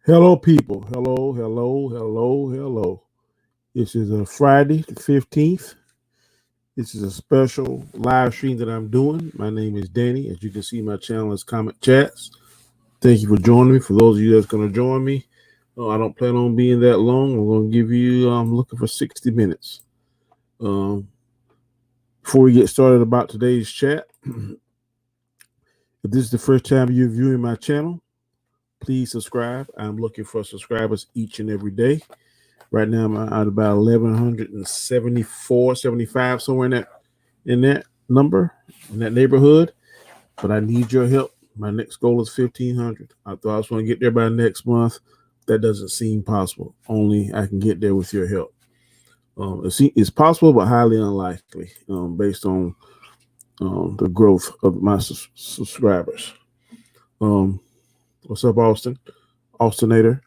Hello, people. Hello, hello, hello, hello. This is a Friday, the 15th. This is a special live stream that I'm doing. My name is Danny. As you can see, my channel is Comment Chats. Thank you for joining me. For those of you that's going to join me, I don't plan on being that long. I'm going to give you, I'm looking for 60 minutes. Before we get started about today's chat, if this is the first time you're viewing my channel, please subscribe. I'm looking for subscribers each and every day. Right now, I'm at about 1,174, 75, somewhere in that number, in that neighborhood. But I need your help. My next goal is 1,500. I thought I was going to get there by next month. That doesn't seem possible. Only I can get there with your help. It's possible, but highly unlikely, based on the growth of my subscribers. What's up, Austin? Austinator.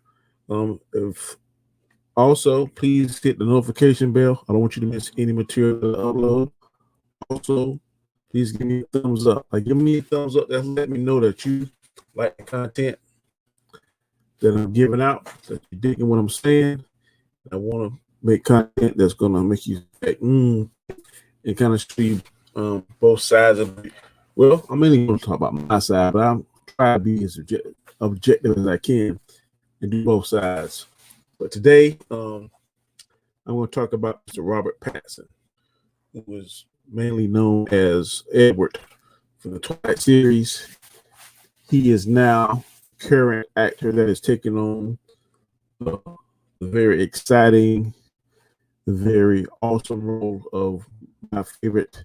Also, please hit the notification bell. I don't want you to miss any material that I upload. Also, please give me a thumbs up. Give me a thumbs up. That let me know that you like the content that I'm giving out, that you're digging what I'm saying. I want to make content that's going to make you think, and kind of show you both sides of it. Well, I'm only going to talk about my side, but I'm trying to be as objective as I can and do both sides. But today, I'm going to talk about Mr. Robert Pattinson, who was mainly known as Edward from the Twilight series. He is now current actor that is taking on the very exciting, very awesome role of my favorite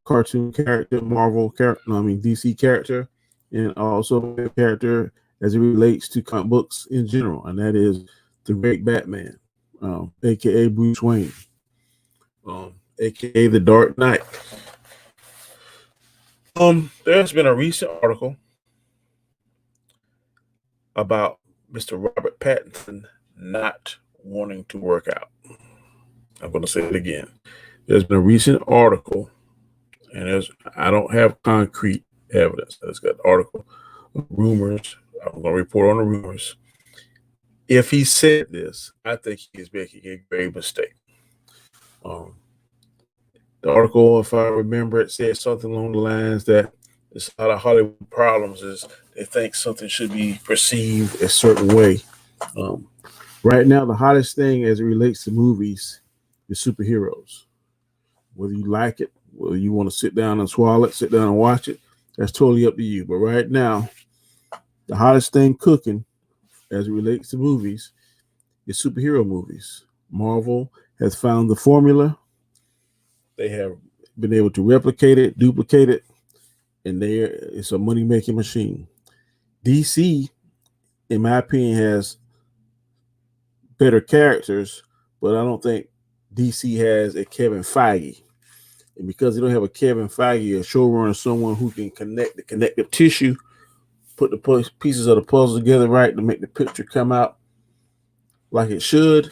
cartoon character, Marvel character, DC character, and also a character as it relates to comic books in general, and that is the great Batman, aka Bruce Wayne, aka the Dark Knight. There's been a recent article about Mr. Robert Pattinson not wanting to work out. I'm going to say it again. There's been a recent article, and I don't have concrete evidence. It's got article rumors. I'm going to report on the rumors. If he said this, I think he is making a grave mistake. The article, if I remember it, said something along the lines that there's a lot of Hollywood problems is they think something should be perceived a certain way. Right now, the hottest thing as it relates to movies is superheroes. Whether you like it, whether you want to sit down and swallow it, sit down and watch it, that's totally up to you. But right now, the hottest thing cooking as it relates to movies is superhero movies. Marvel has found the formula. They have been able to replicate it, duplicate it, and it's a money-making machine. DC, in my opinion, has better characters, but I don't think DC has a Kevin Feige. And because they don't have a Kevin Feige, a showrunner, someone who can connect the connective tissue, put the pieces of the puzzle together right to make the picture come out like it should,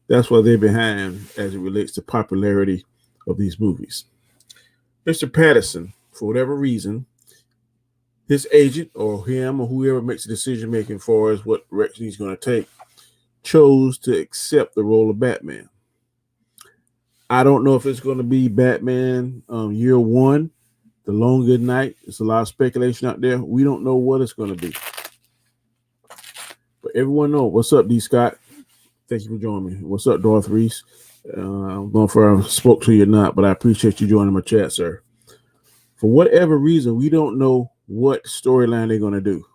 that's why they're behind as it relates to popularity of these movies. Mr. Pattinson, for whatever reason, his agent or him or whoever makes the decision making for us what direction he's going to take, chose to accept the role of Batman. I don't know if it's going to be Batman year one, The Long Good Night. There's a lot of speculation out there. We don't know what it's going to be. But everyone knows. What's up, D. Scott? Thank you for joining me. What's up, Dorothy Reese? I don't know if I spoke to you or not, but I appreciate you joining my chat, sir. For whatever reason, we don't know what storyline they're going to do.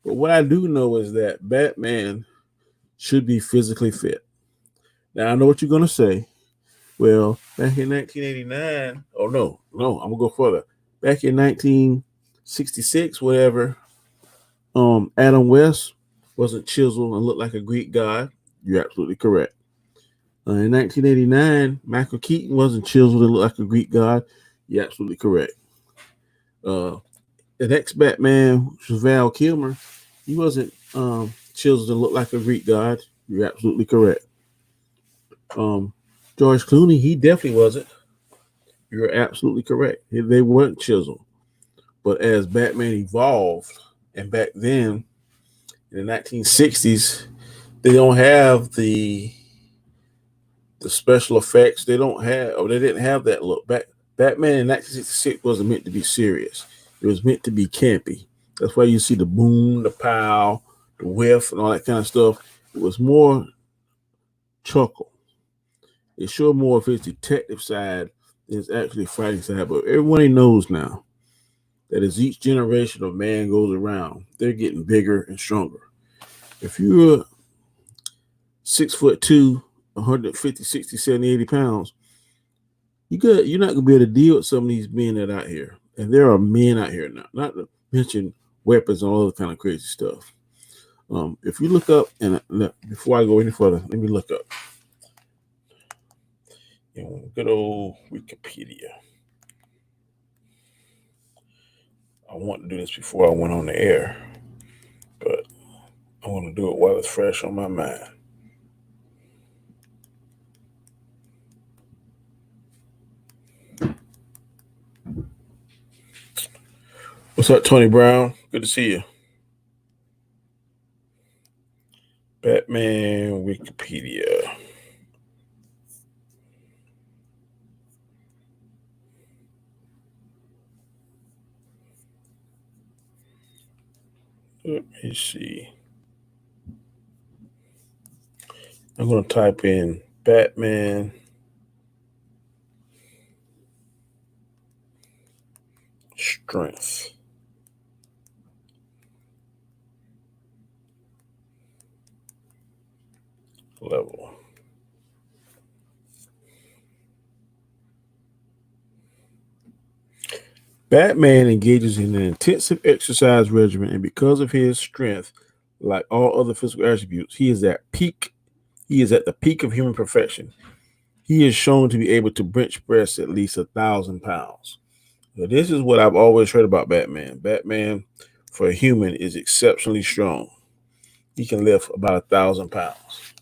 But what I do know is that Batman should be physically fit. Now, I know what you're going to say. Well, back in 1989, I'm going to go further. Back in 1966, whatever, Adam West wasn't chiseled and looked like a Greek god. You're absolutely correct. In 1989, Michael Keaton wasn't chiseled and looked like a Greek god. You're absolutely correct. The next Batman, which was Val Kilmer, he wasn't chiseled and looked like a Greek god. You're absolutely correct. George Clooney, he definitely wasn't. You're absolutely correct. They weren't chiseled. But as Batman evolved, and back then, In the 1960s, they don't have the special effects. They don't have, or they didn't have that look. Batman in 1966 wasn't meant to be serious. It was meant to be campy. That's why you see the boom, the pow, the whiff, and all that kind of stuff. It was more chuckle. It showed more of his detective side than his actually fighting side. But everybody knows now that as each generation of man goes around, they're getting bigger and stronger. If you're 6'2", 150, 60, 70, 80 pounds, you're not gonna be able to deal with some of these men that are out here. And there are men out here now, not to mention weapons and all other kind of crazy stuff. If you look up, and before I go any further, let me look up. Good old Wikipedia. I want to do this before I went on the air, but I want to do it while it's fresh on my mind. What's up, Tony Brown? Good to see you. Batman Wikipedia. Let me see. I'm going to type in Batman strength. Level. Batman engages in an intensive exercise regimen, and because of his strength, like all other physical attributes, he is at peak. He is at the peak of human perfection. He is shown to be able to bench press at least 1,000 pounds. Now, this is what I've always heard about Batman. Batman, for a human, is exceptionally strong. He can lift about 1,000 pounds.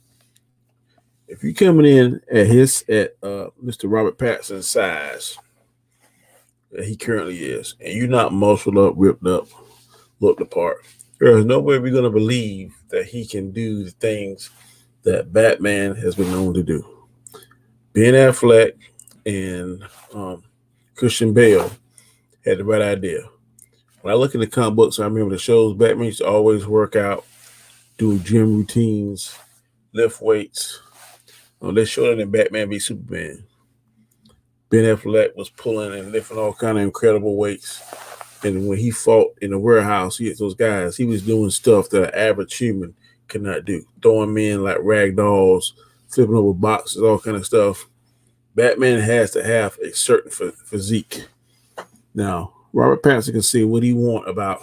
If you're coming in at Mr. Robert Pattinson's size that he currently is, and you're not muscled up, ripped up, looked apart, there is no way we're going to believe that he can do the things that Batman has been known to do. Ben Affleck and Christian Bale had the right idea. When I look at the comic books, I remember the shows, Batman used to always work out, do gym routines, lift weights. They showed it in Batman v Superman. Ben Affleck was pulling and lifting all kind of incredible weights. And when he fought in the warehouse, those guys, he was doing stuff that an average human could not do. Throwing men like rag dolls, flipping over boxes, all kind of stuff. Batman has to have a certain physique. Now, Robert Pattinson can say what he want about,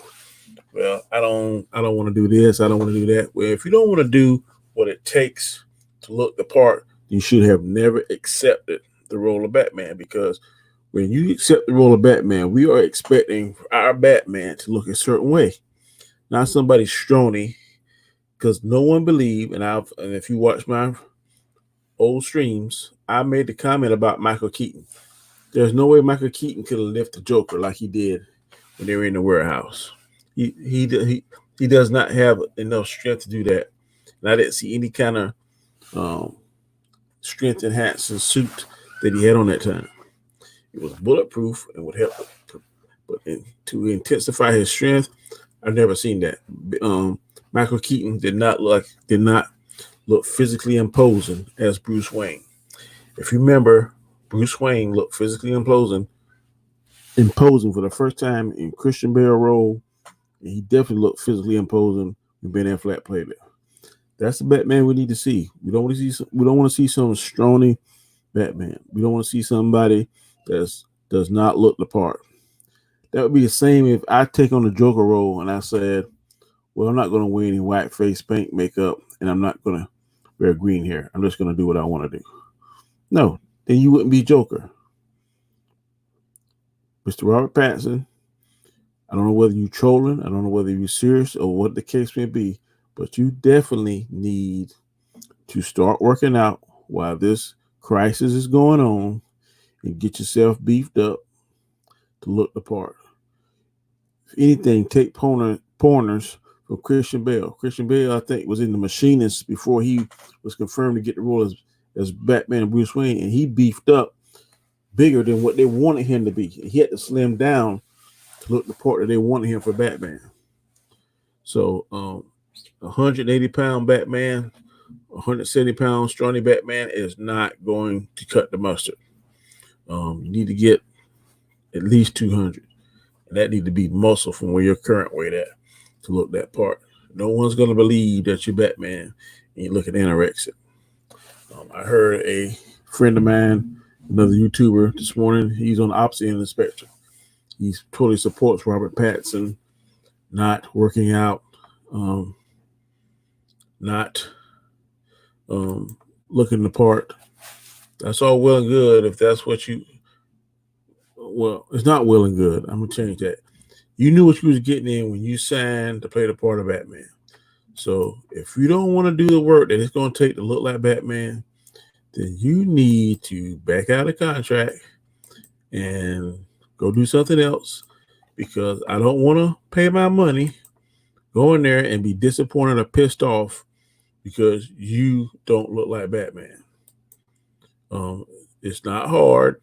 well, I don't want to do this, I don't want to do that. Well, if you don't want to do what it takes to look the part, you should have never accepted the role of Batman, because when you accept the role of Batman, we are expecting our Batman to look a certain way, not somebody strawny, because no one believed, and if you watch my old streams, I made the comment about Michael Keaton. There's no way Michael Keaton could have lifted the Joker like he did when they were in the warehouse. He does not have enough strength to do that. And I didn't see any kind of strength enhancing suit that he had on that time. It was bulletproof and would help. But to intensify his strength, I've never seen that. Michael Keaton did not look physically imposing as Bruce Wayne. If you remember, Bruce Wayne looked physically imposing for the first time in Christian Bale role, and he definitely looked physically imposing when Ben Affleck played it. That's the Batman we need to see. We don't want to see some strawny Batman. We don't want to see somebody that does not look the part. That would be the same if I take on the Joker role and I said, well, I'm not going to wear any white face paint makeup, and I'm not going to wear green hair. I'm just going to do what I want to do. No, then you wouldn't be Joker. Mr. Robert Pattinson, I don't know whether you're trolling, I don't know whether you're serious or what the case may be, but you definitely need to start working out while this crisis is going on and get yourself beefed up to look the part. If anything, take pointers for Christian Bale. Christian Bale, I think, was in The Machinist before he was confirmed to get the role as Batman and Bruce Wayne, and he beefed up bigger than what they wanted him to be. He had to slim down to look the part that they wanted him for Batman. So 180-pound Batman, 170-pound scrawny Batman is not going to cut the mustard. You need to get at least 200. And that need to be muscle from where your current weight at to look that part. No one's going to believe that you're Batman and you look at anorexic. I heard a friend of mine, another YouTuber this morning, he's on the opposite end of the spectrum. He totally supports Robert Pattinson not working out, not looking the part. That's all well and good if that's what you... Well, it's not well and good. I'm going to change that. You knew what you was getting in when you signed to play the part of Batman. So if you don't want to do the work that it's going to take to look like Batman, then you need to back out of the contract and go do something else, because I don't want to pay my money, go in there and be disappointed or pissed off because you don't look like Batman. It's not hard.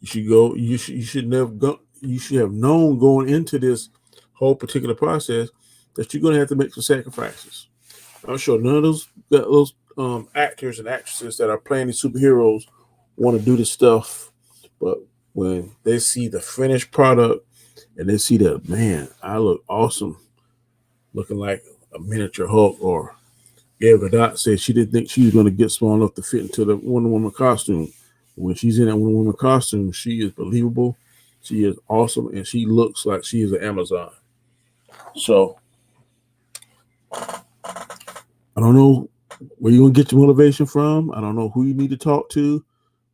You should have known going into this whole particular process that you're going to have to make some sacrifices. I'm sure none of those actors and actresses that are playing these superheroes want to do this stuff, but when they see the finished product and they see that, man, I look awesome, looking like a miniature Hulk, or Gal Gadot said she didn't think she was going to get small enough to fit into the Wonder Woman costume. When she's in that Wonder Woman costume, she is believable, she is awesome, and she looks like she is an Amazon. So I don't know where you're going to get your motivation from. I don't know who you need to talk to,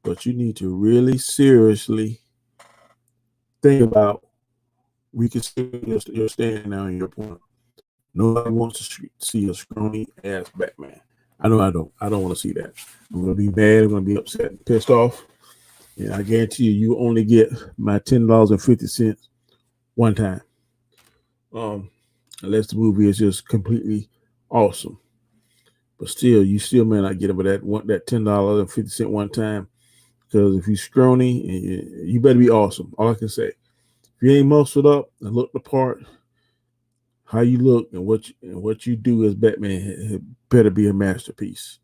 but you need to really seriously think about reconsidering your stand now and your point. Nobody wants to see a scrawny ass Batman. I know I don't. I don't want to see that. I'm going to be mad. I'm going to be upset and pissed off. And I guarantee you only get my $10.50 one time. Unless the movie is just completely awesome. But still, you still may not get it, but that $10.50 one time. Because if you're scrawny, you better be awesome. All I can say. If you ain't muscled up and look the part, how you look and what you do as Batman, it better be a masterpiece.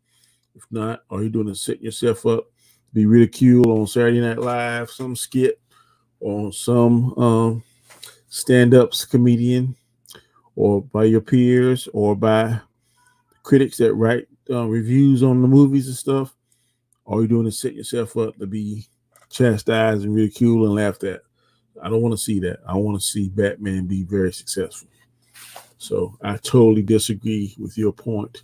If not, all you're doing is setting yourself up to be ridiculed on Saturday Night Live, some skit, or some stand-ups comedian, or by your peers, or by critics that write reviews on the movies and stuff. All you're doing is setting yourself up to be chastised and ridiculed and laughed at. I don't want to see that. I want to see Batman be very successful. So I totally disagree with your point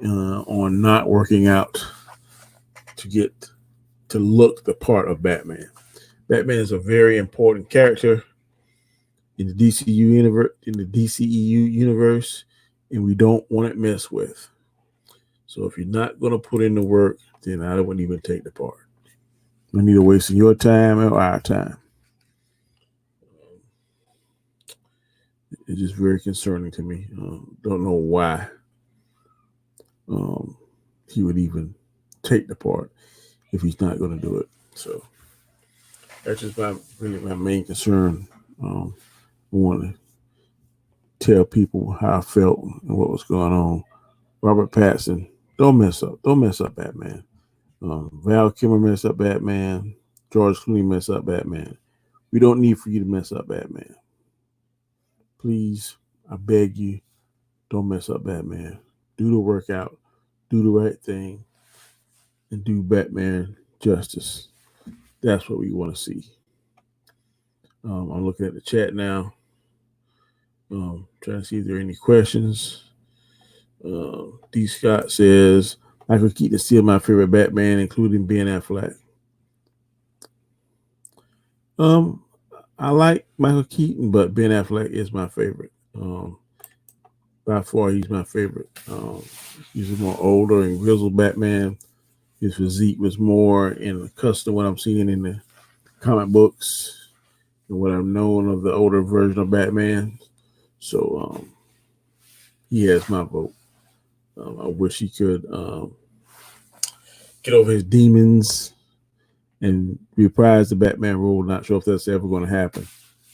on not working out to get to look the part of Batman. Batman is a very important character in the DCEU universe, and we don't want it messed with. So if you're not going to put in the work, then I wouldn't even take the part. No need to waste your time or our time. It's just very concerning to me. Don't know why he would even take the part if he's not going to do it. So that's just my main concern. I want to tell people how I felt and what was going on. Robert Pattinson, don't mess up. Don't mess up Batman. Val Kilmer messed up Batman. George Clooney messed up Batman. We don't need for you to mess up Batman. Please, I beg you, don't mess up Batman. Do the workout, do the right thing, and do Batman justice. That's what we want to see. I'm looking at the chat now. Trying to see if there are any questions. D. Scott says, Michael Keaton is still my favorite Batman, including Ben Affleck. I like Michael Keaton, but Ben Affleck is my favorite. By far, he's my favorite. He's a more older and grizzled Batman. His physique was more in the custom what I'm seeing in the comic books and what I've known of the older version of Batman. So he has my vote. I wish he could get over his demons and reprise the Batman role. Not sure if that's ever going to happen.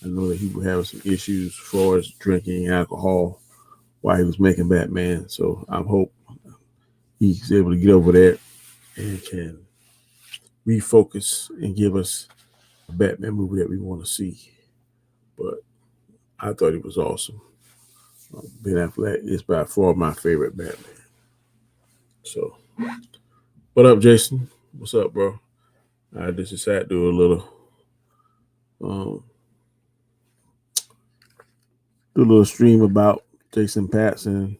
I know that he was having some issues as far as drinking alcohol while he was making Batman. So I hope he's able to get over that and can refocus and give us a Batman movie that we want to see. But I thought he was awesome. Ben Affleck is by far my favorite Batman. So, what up, Jason? What's up, bro? I just decided to do a little stream about Jason Patterson.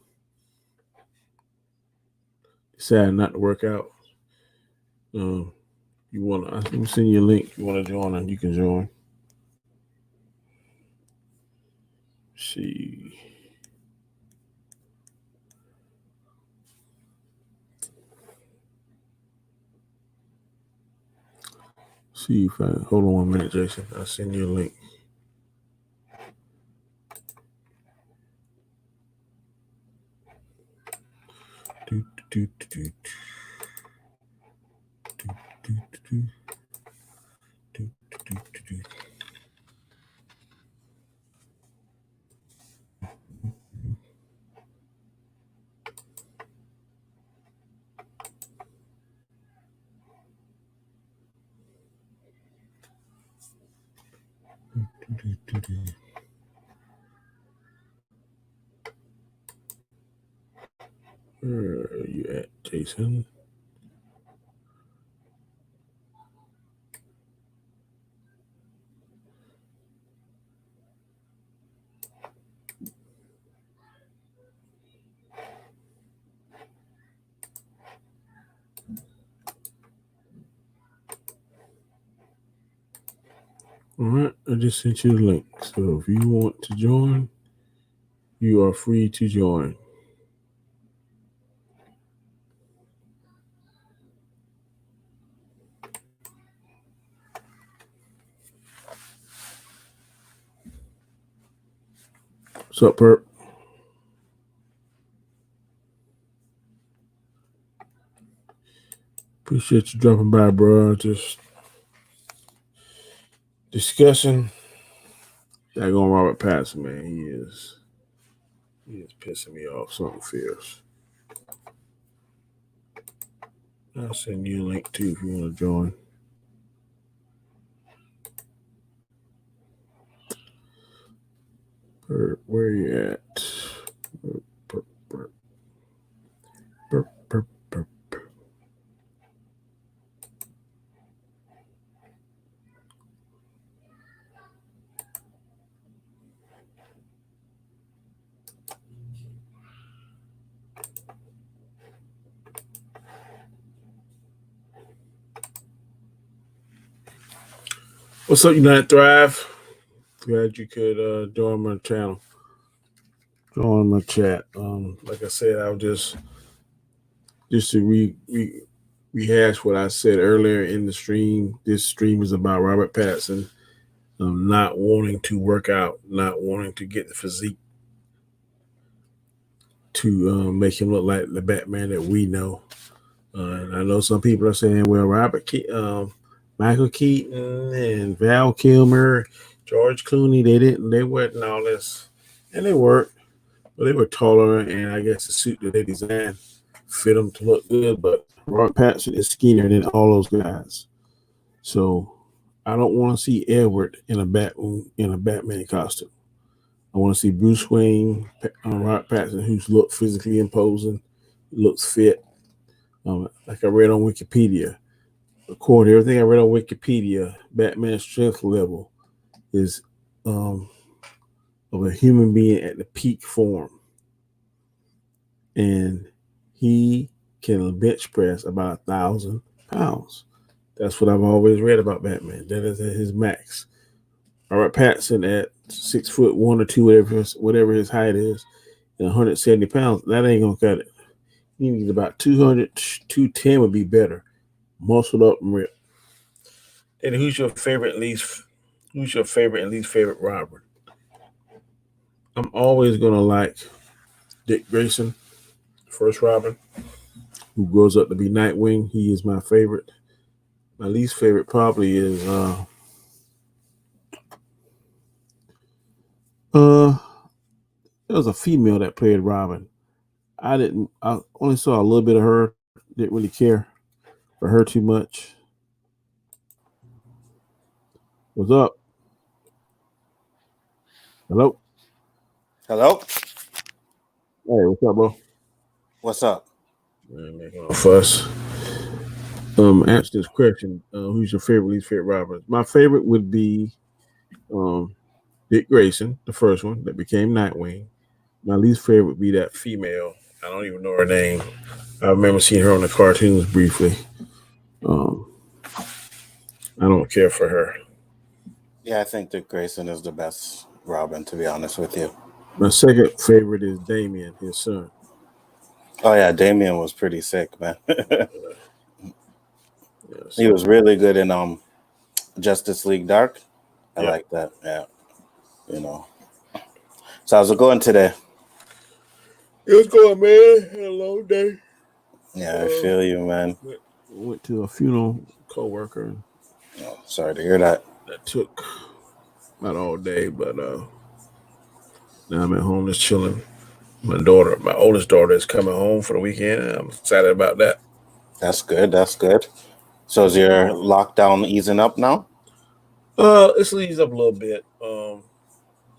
Decided not to work out. You want to? Let me send you a link. If you want to join, and you can join. Let's see. See if I hold on 1 minute, Jason. I'll send you a link. Where are you at, Jason? All right, I just sent you the link. So if you want to join, you are free to join. What's up, Perp? Appreciate you dropping by, bro. Just discussing. That going Robert Pattinson, man. He is pissing me off. Something fierce. I'll send you a link too if you want to join. Perp, where are you at? Perp, perp, perp, perp, perp. What's up, United Thrive? Glad you could join my channel. Join my chat. Like I said, I'll just to rehash what I said earlier in the stream. This stream is about Robert Pattinson not wanting to work out, not wanting to get the physique to make him look like the Batman that we know. And I know some people are saying, well, Michael Keaton and Val Kilmer, George Clooney, they weren't all this, and they worked, but they were taller, and I guess the suit that they designed fit them to look good. But Robert Pattinson is skinnier than all those guys, so I don't want to see Edward in a Batman costume. I want to see Bruce Wayne, Robert Pattinson, who's looked physically imposing, looks fit. Like I read on Wikipedia, according to everything I read on Wikipedia, Batman's strength level is of a human being at the peak form, and he can bench press about 1,000 pounds. That's what I've always read about Batman. That is at his max. Robert Pattinson at 6'1" or 2, whatever his height is, and 170 pounds, that ain't gonna cut it. He needs about 200, 210 would be better. Muscled up and ripped. And who's your favorite and least favorite Robert? I'm always gonna like Dick Grayson, first Robin, who grows up to be Nightwing. He is my favorite. My least favorite probably is there was a female that played Robin. I only saw a little bit of her. Didn't really care for her too much. What's up? Hello? Hello? Hey, what's up, bro? What's up? Man, making a fuss. Answer this question. Who's your favorite, least favorite Robin? My favorite would be Dick Grayson, the first one that became Nightwing. My least favorite would be that female. I don't even know her name. I remember seeing her on the cartoons briefly. I don't care for her. Yeah, I think Dick Grayson is the best Robin, to be honest with you. My second favorite is Damian, his son. Oh, yeah, Damian was pretty sick, man. Yeah, He was really good in Justice League Dark. I like that, yeah. You know. So how's it going today? It's going, man. Had a long day. Yeah, I feel you, man. Went to a funeral, co-worker. Oh, sorry to hear that. That took not all day, but now I'm at home just chilling. My oldest daughter, is coming home for the weekend, and I'm excited about that. That's good. That's good. So is your lockdown easing up now? It's eased up a little bit.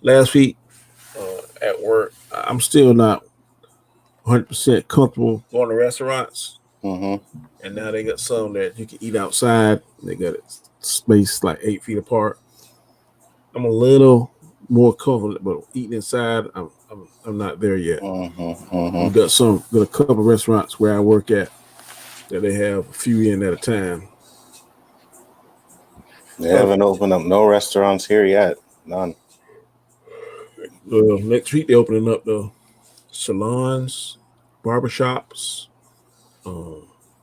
Last week at work, I'm still not 100% comfortable going to restaurants. Mm-hmm. And now they got some that you can eat outside. They got it spaced like 8 feet apart. I'm a little more comfortable, but eating inside, I'm not there yet. We got a couple of restaurants where I work at that they have a few in at a time. They haven't opened up no restaurants here yet. None. Next week they're opening up the salons, barbershops,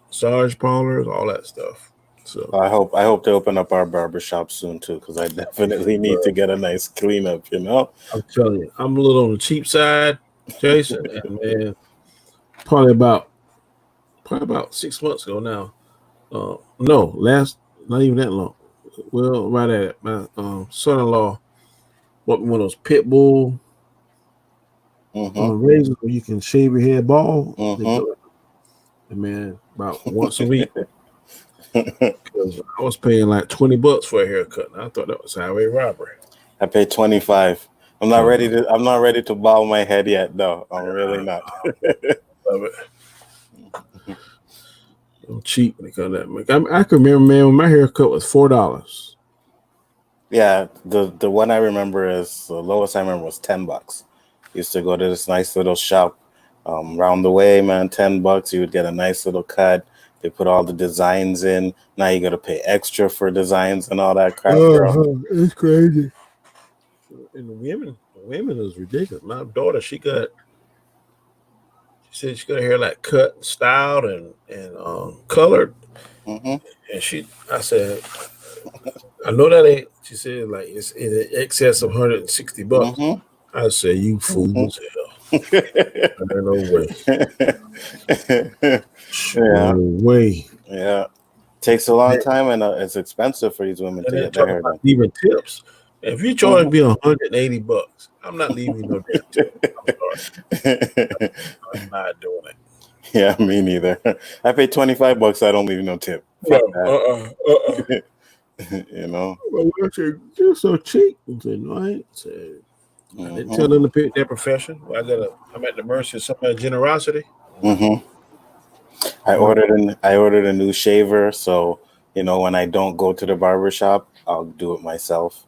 massage parlors, all that stuff. So I hope they open up our barbershop soon too, because I definitely need to get a nice cleanup. You know, I'm telling you, I'm a little on the cheap side, Jason, and man, probably about 6 months ago now. No, not even that long. Well, right at it. My son-in-law bought me one of those pit bull razors where you can shave your head bald. And man, about once a week. Because I was paying like $20 for a haircut, and I thought that was highway robbery. I paid $25. I'm not ready to bow my head yet, though. I'm really not. Love it. I'm cheap when it comes to that. I can remember, man, when my haircut was $4. Yeah, the one I remember is the lowest I remember was $10. Used to go to this nice little shop around the way, man. $10, you would get a nice little cut. They put all the designs in. Now you got to pay extra for designs and all that crap. It's crazy. And the women is ridiculous. My daughter, she said she got her hair like cut, and styled, and colored. And I said, I know that ain't. She said like it's in excess of $160. I said, you fool as hell. No way. Yeah. No way. Yeah. Takes a long time, and it's expensive for these women to get their hair done. Even tips. If you charge me $180, I'm not leaving no damn tip. I'm sorry. I'm not doing it. Yeah, me neither. I pay $25. I don't leave no tip. You know. Well, you're so cheap. I said, no, I ain't. I didn't tell them to pick their profession. I'm at the mercy of somebody's generosity. I ordered a new shaver, so when I don't go to the barbershop, I'll do it myself.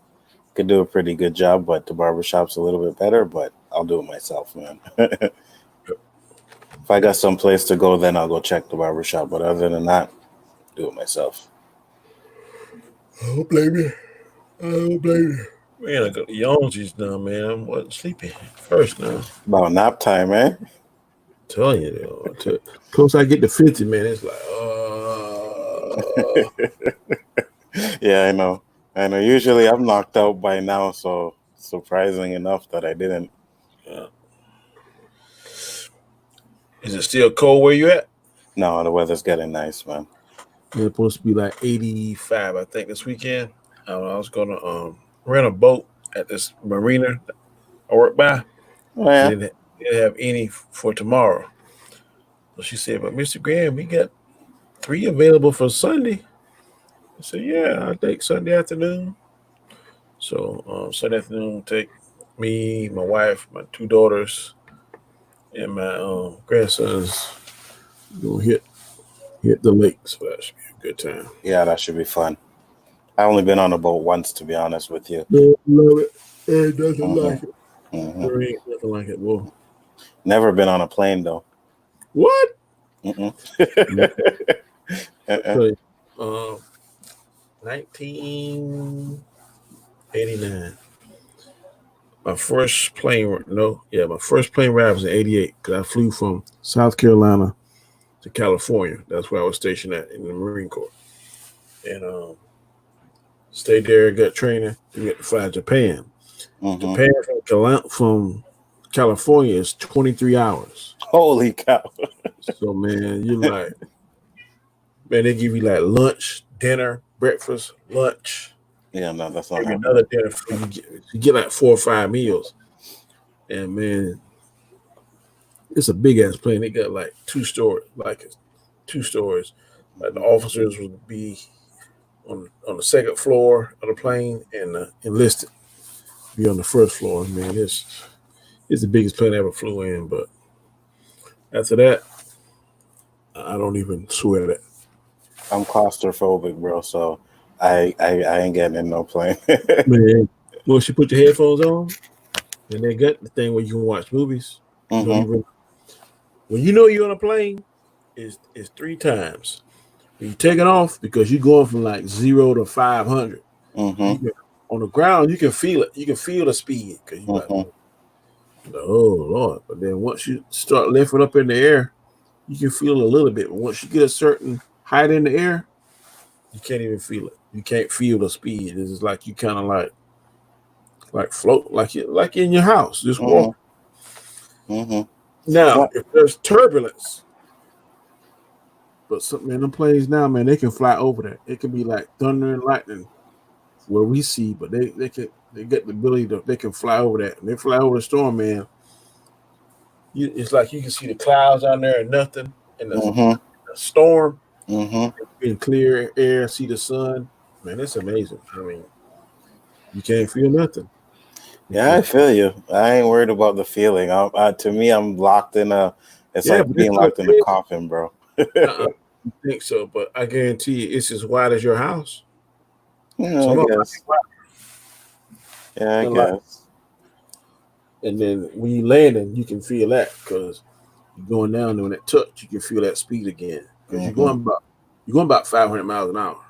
Could do a pretty good job, but the barbershop's a little bit better, but I'll do it myself, man. If I got some place to go, then I'll go check the barbershop. But other than that, do it myself. I don't blame you. Man, I got the yawns now, man. I wasn't sleepy first now. About nap time, man. I'm telling you, close I get to 50, man, it's like, Yeah, I know. Usually I'm knocked out by now, so surprising enough that I didn't. Yeah. Is it still cold where you at? No, the weather's getting nice, man. It's supposed to be like 85, I think, this weekend. I was gonna rent a boat at this marina I work by. Oh yeah. They didn't have any for tomorrow. So she said, "But Mr. Graham, we got 3 available for Sunday." I said, "Yeah, I think Sunday afternoon." So Sunday afternoon, take me, my wife, my 2 daughters, and my grandsons. Gonna hit the lake, so that should be a good time. Yeah, that should be fun. I've only been on a boat once, to be honest with you. Love it. Ain't nothing Mhm. like it. There ain't nothing like it, boy. Never been on a plane though. What? Mm-mm. 1989. My first plane ride was in 88 because I flew from South Carolina to California. That's where I was stationed at in the Marine Corps. And stayed there, got training, to get to fly Japan. Japan from California is 23 hours. Holy cow. So, man, you're like, man, they give you like lunch, dinner, breakfast, lunch. Yeah, no, that's not Maybe happening. another dinner. You get like 4 or 5 meals. And, man, it's a big ass plane. They got like 2 stories. Like the officers would be on the second floor of the plane, and enlisted be on the first floor. Man, it's the biggest plane I ever flew in. But after that, I don't even sweat it. I'm claustrophobic, bro, so I ain't getting in no plane. Man, once you put your headphones on, and they got the thing where you can watch movies. When you know you're on a plane, is 3 times. When you take it off, because you're going from like 0 to 500. On the ground, you can feel it. You can feel the speed because you're like, oh Lord. But then once you start lifting up in the air, you can feel it a little bit. But once you get a certain height in the air, you can't even feel it. You can't feel the speed. It's just like you kind of like float, like in your house, just walk. Now, if there's turbulence, but some man, them planes now, man, they can fly over that. It can be like thunder and lightning where we see, but they get the ability to they can fly over that. And they fly over the storm, man. It's like you can see the clouds on there and nothing, and the storm, in clear air, see the sun. Man, it's amazing. I mean, you can't feel nothing. Yeah, I feel you. I ain't worried about the feeling. To me, I'm locked in it's like being locked in a coffin, bro. I think so, but I guarantee you, it's as wide as your house. Yeah, I guess. Yeah, I guess. And then when you landing, you can feel that because you're going down there. When that touch, you can feel that speed again because you're going about 500 miles an hour.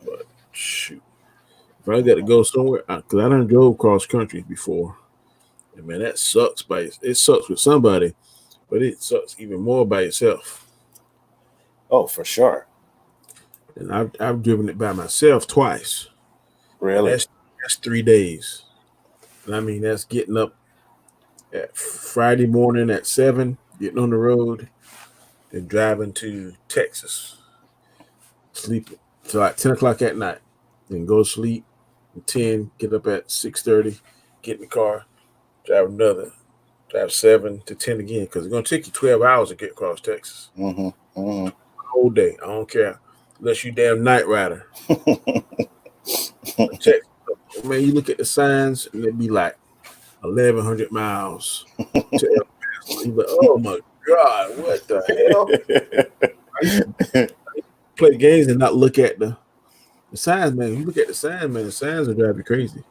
But shoot, if I got to go somewhere, because I done drove cross country before, and man, that sucks. It sucks with somebody, but it sucks even more by yourself. Oh, for sure. And I've driven it by myself twice. Really? That's 3 days. And I mean, that's getting up at Friday morning at 7, getting on the road, and driving to Texas, sleeping till like 10 o'clock at night, then go to sleep at 10, get up at 6:30, get in the car, drive 7 to 10 again, because it's going to take you 12 hours to get across Texas. Whole day. I don't care. Unless you damn night rider. Texas, man, you look at the signs, and it'd be like 1,100 miles to El Paso. You're like, oh my God, what the hell? I used to play games and not look at the signs, man. You look at the signs, man, the signs will drive you crazy.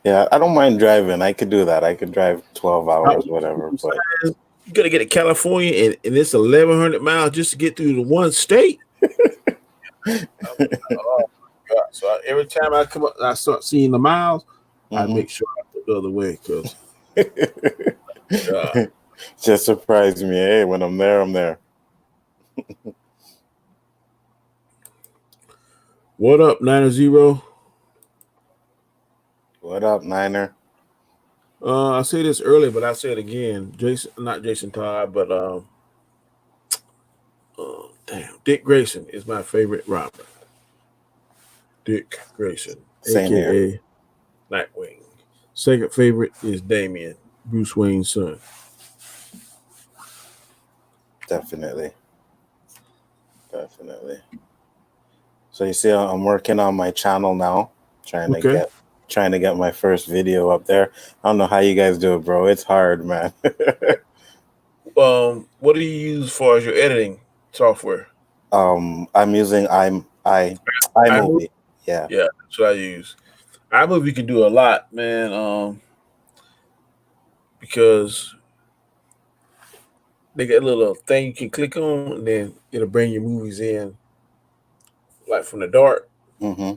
Yeah, I don't mind driving. I could do that. I could drive 12 hours, whatever. But you got to get to California, and it's 1,100 miles just to get through the one state. Oh my God. So every time I come up, I start seeing the miles, I make sure I go the other way because just surprise me. Hey, when I'm there, I'm there. What up, 9-0? What up, Niner? I said this earlier, but I say it again. Jason, not Jason Todd, but Dick Grayson is my favorite Robin. Dick Grayson, Same here. aka Nightwing. Second favorite is Damian, Bruce Wayne's son. Definitely. So you see, I'm working on my channel now, trying to get my first video up there. I don't know how you guys do it, bro. It's hard, man. What do you use for as your editing software? I'm using iMovie. iMovie. Yeah. Yeah, that's what I use. iMovie can do a lot, man. Because they got a little thing you can click on, and then it'll bring your movies in, like from the dark. Mm-hmm.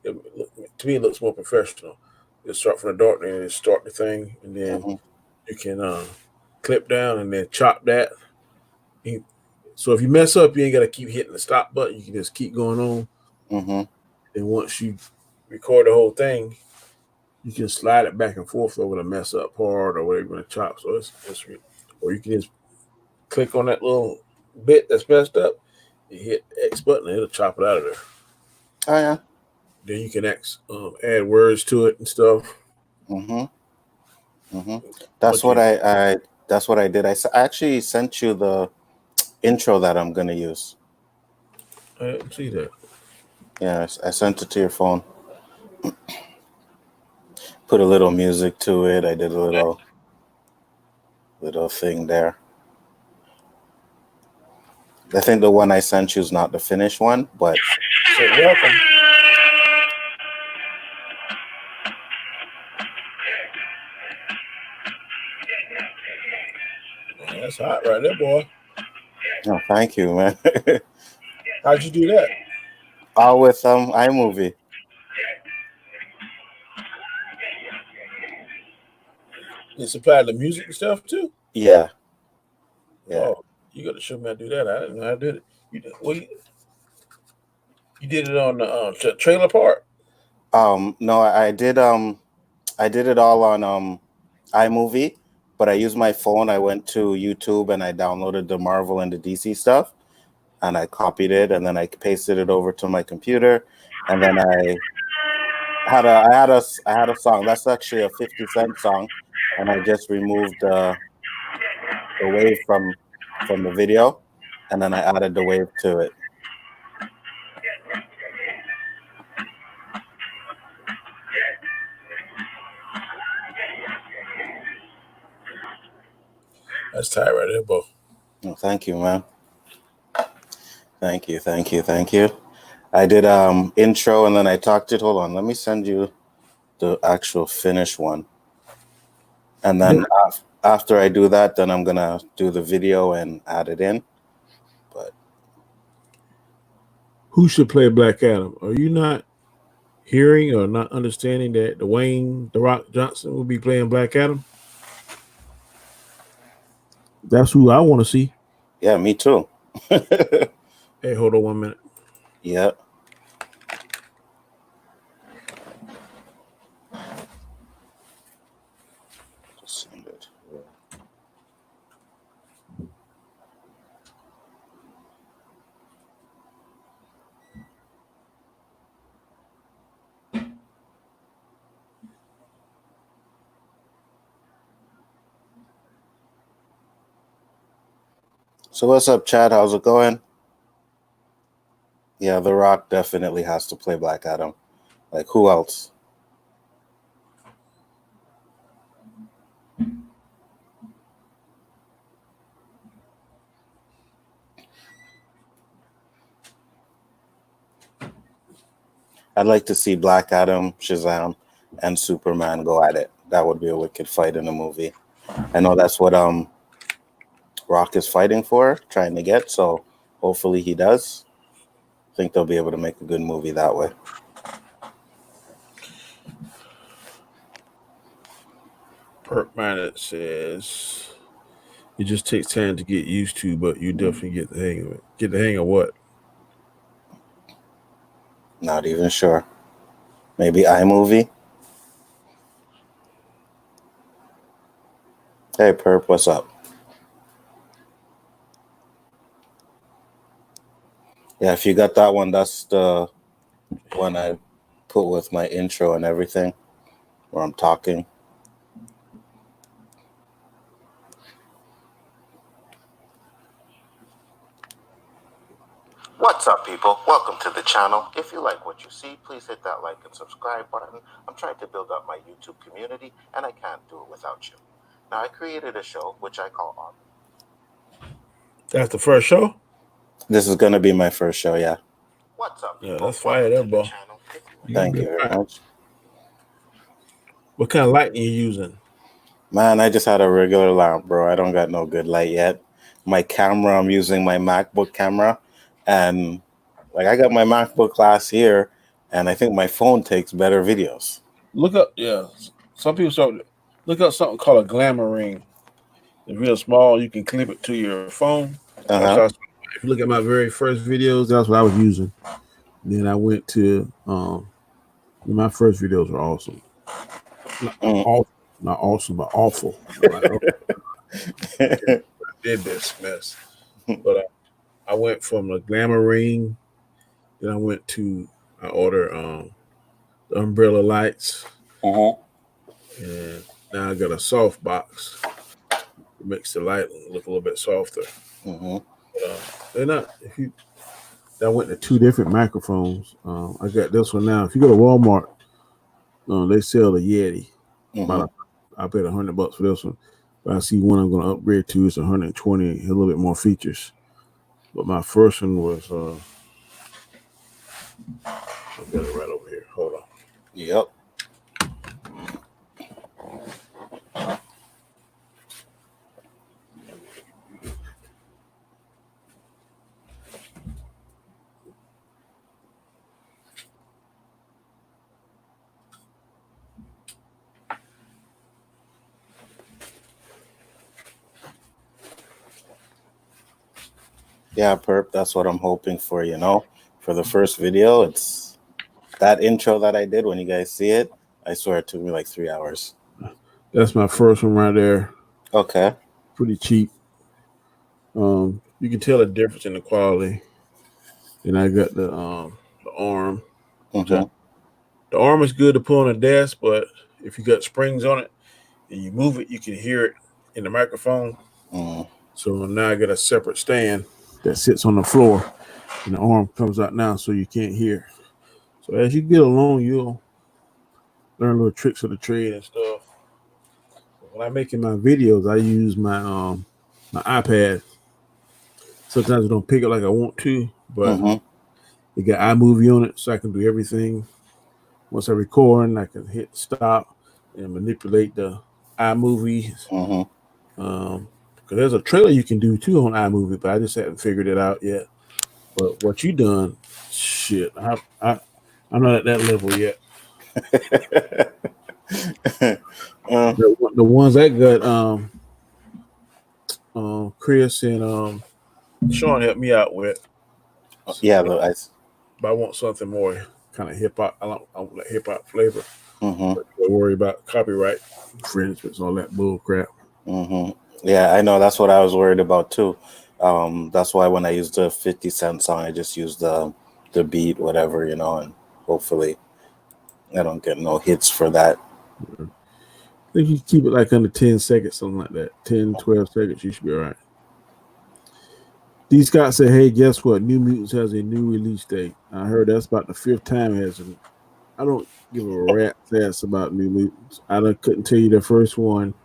To me, it looks more professional. You start from the dark, and then start the thing, and then Mm-hmm. you can clip down and then chop that. So if you mess up, you ain't got to keep hitting the stop button. You can just keep going on. Mm-hmm. And once you record the whole thing, you can slide it back and forth over the mess up part or whatever you want to chop. So it's or you can just click on that little bit that's messed up. You hit X button, and it'll chop it out of there. Oh yeah. Then you can add words to it and stuff. Mm-hmm. Mm-hmm. That's what that's what I did. I actually sent you the intro that I'm gonna use. I didn't see that. Yeah, I sent it to your phone. Put a little music to it. I did a little thing there. I think the one I sent you is not the finished one, but So welcome. Man, that's hot right there, boy. oh, thank you, man. How'd you do that? All with iMovie. You supply the music and stuff too? Yeah. Yeah. Oh, you got to show me how to do that. I didn't know how to do it. You did, you did it on the trailer park? No, I did it all on iMovie, but I used my phone. I went to YouTube and I downloaded the Marvel and the DC stuff, and I copied it, and then I pasted it over to my computer, and then I had a song. That's actually a 50 Cent song, and I just removed the wave from the video, and then I added the wave to it. That's tight right there, bro. Oh, thank you, man. Thank you. I did intro, and then I talked it. Hold on, let me send you the actual finished one, and then after I do that, then I'm gonna do the video and add it in. But Who should play Black Adam? Are you not hearing or not understanding that Dwayne "The Rock" Johnson will be playing Black Adam? That's who I want to see. yeah, me too. Hey, hold on 1 minute. Yeah. Just send it. So what's up, Chad? How's it going? Yeah, The Rock definitely has to play Black Adam. Like, who else? I'd like to see Black Adam, Shazam, and Superman go at it. That would be a wicked fight in a movie. I know that's what Rock is fighting for, trying to get, so hopefully he does. I think they'll be able to make a good movie that way. PURP Minded says it just takes time to get used to, but you definitely get the hang of it. Get the hang of what? Not even sure. Maybe iMovie? Hey, Perp, what's up? Yeah, if you got that one, that's the one I put with my intro and everything, where I'm talking. What's up, people? Welcome to the channel. If you like what you see, please hit that like and subscribe button. I'm trying to build up my YouTube community, and I can't do it without you. Now, I created a show, which I call On. That's the first show? This is going to be my first show, yeah. What's up, people? Yeah, that's fire there, bro. Thank you very much. What kind of light are you using? Man, I just had a regular lamp, bro. I don't got no good light yet. My camera, I'm using my MacBook camera. And like I got my MacBook last year, and I think my phone takes better videos. Look up, yeah. Some people look up something called a glamour ring. It's real small. You can clip it to your phone. If you look at my very first videos, that's what I was using. Then I went to my first videos were awesome. Not awesome, but awful. Like, I did this mess. But I went from the glamour ring. Then I ordered the umbrella lights. And now I got a soft box. It makes the light look a little bit softer. They're not. I went to two different microphones. I got this one now. If you go to Walmart, they sell the Yeti. I paid $100 for this one. But I see one I'm going to upgrade to. It's 120, a little bit more features. But my first one was. I've got it right over here. Hold on. Yep. Yeah, Perp, that's what I'm hoping for, for the first video. It's that intro that I did. When you guys see it, I swear it took me like 3 hours. That's my first one right there. Okay. Pretty cheap. You can tell the difference in the quality. And I got the arm. The arm is good to put on a desk, but if you got springs on it and you move it, you can hear it in the microphone. So now I got a separate stand that sits on the floor, and the arm comes out now, so you can't hear. So as you get along, you'll learn little tricks of the trade and stuff. When I'm making my videos, I use my my iPad. Sometimes I don't pick it like I want to, but it got iMovie on it, so I can do everything. Once I record, I can hit stop and manipulate the iMovie. Because there's a trailer you can do too on iMovie, but I just haven't figured it out yet. But what you done, shit, I'm not at that level yet. The ones I got, Chris and Sean helped me out with. Yeah, but I want something more kind of hip hop. I want that hip hop flavor. Don't worry about copyright infringements, all that bull crap. Yeah, I know. That's what I was worried about too. That's why when I used the 50 Cent song, I just used the beat, whatever, and hopefully I don't get no hits for that. I think you keep it like under 10 seconds, something like that. 10, 12 seconds, you should be all right. D. Scott said, hey, guess what? New Mutants has a new release date. I heard that's about the 5th time it has. I don't give a rat's ass about New Mutants. I couldn't tell you the first one.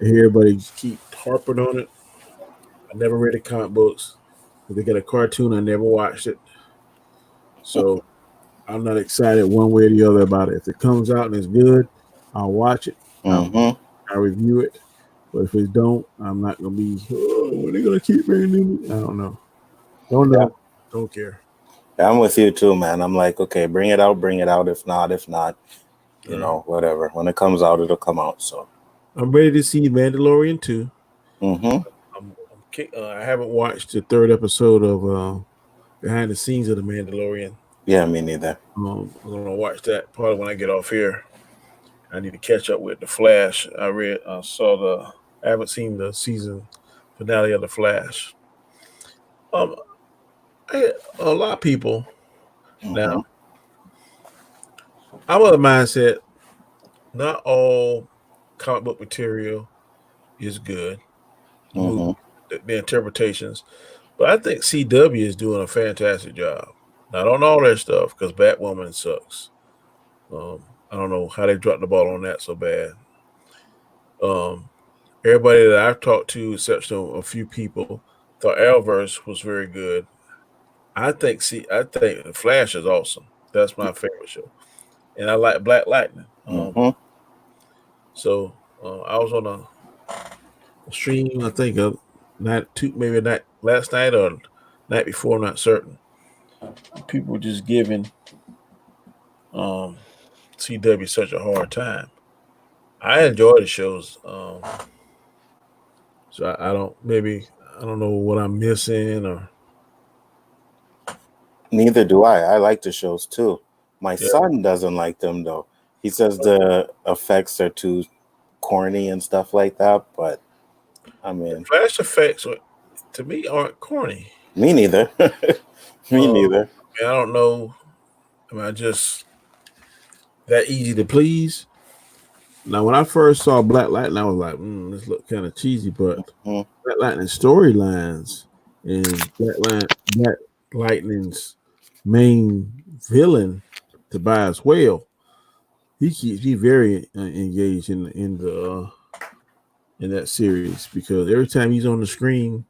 I hear everybody keep harping on it. I never read the comic books. If they got a cartoon, I never watched it. So I'm not excited one way or the other about it. If it comes out and it's good, I'll watch it. I'll review it. But if it don't, I'm not gonna be. Oh, are they gonna keep bringing new? I don't know. Don't know. Yeah. Don't care. Yeah, I'm with you too, man. I'm like, okay, bring it out. If not, whatever. When it comes out, it'll come out. So I'm ready to see Mandalorian 2. I haven't watched the 3rd episode of behind the scenes of the Mandalorian. Yeah, me neither. I'm gonna watch that probably when I get off here. I need to catch up with the Flash. I I haven't seen the season finale of The Flash. Um, a lot of people now. Mhm. I'm of the mindset not all comic book material is good. The movie, Mhm. the interpretations, but I think CW is doing a fantastic job. Not on all their stuff because Batwoman sucks. I don't know how they dropped the ball on that so bad. Um, Everybody that I've talked to, except for a few people, thought Arrowverse was very good. I think the Flash is awesome. That's my favorite show, and I like Black Lightning. Mhm. I was on a stream, I think night two, maybe night last night or night before, I'm not certain. People were just giving um, CW such a hard time. I enjoy the shows, so I don't maybe I don't know what I'm missing or Neither do I. I like the shows too. My yeah. son doesn't like them though. He says the effects are too corny and stuff like that. But I mean, Flash effects to me aren't corny. me neither. Me Uh, neither. I don't know. I just that easy to please. Now, when I first saw Black Lightning, I was like, this look kind of cheesy, but Mhm. Black Lightning storylines and Black Lightning's main villain, Tobias Whale, he very engaged in that series because every time he's on the screen,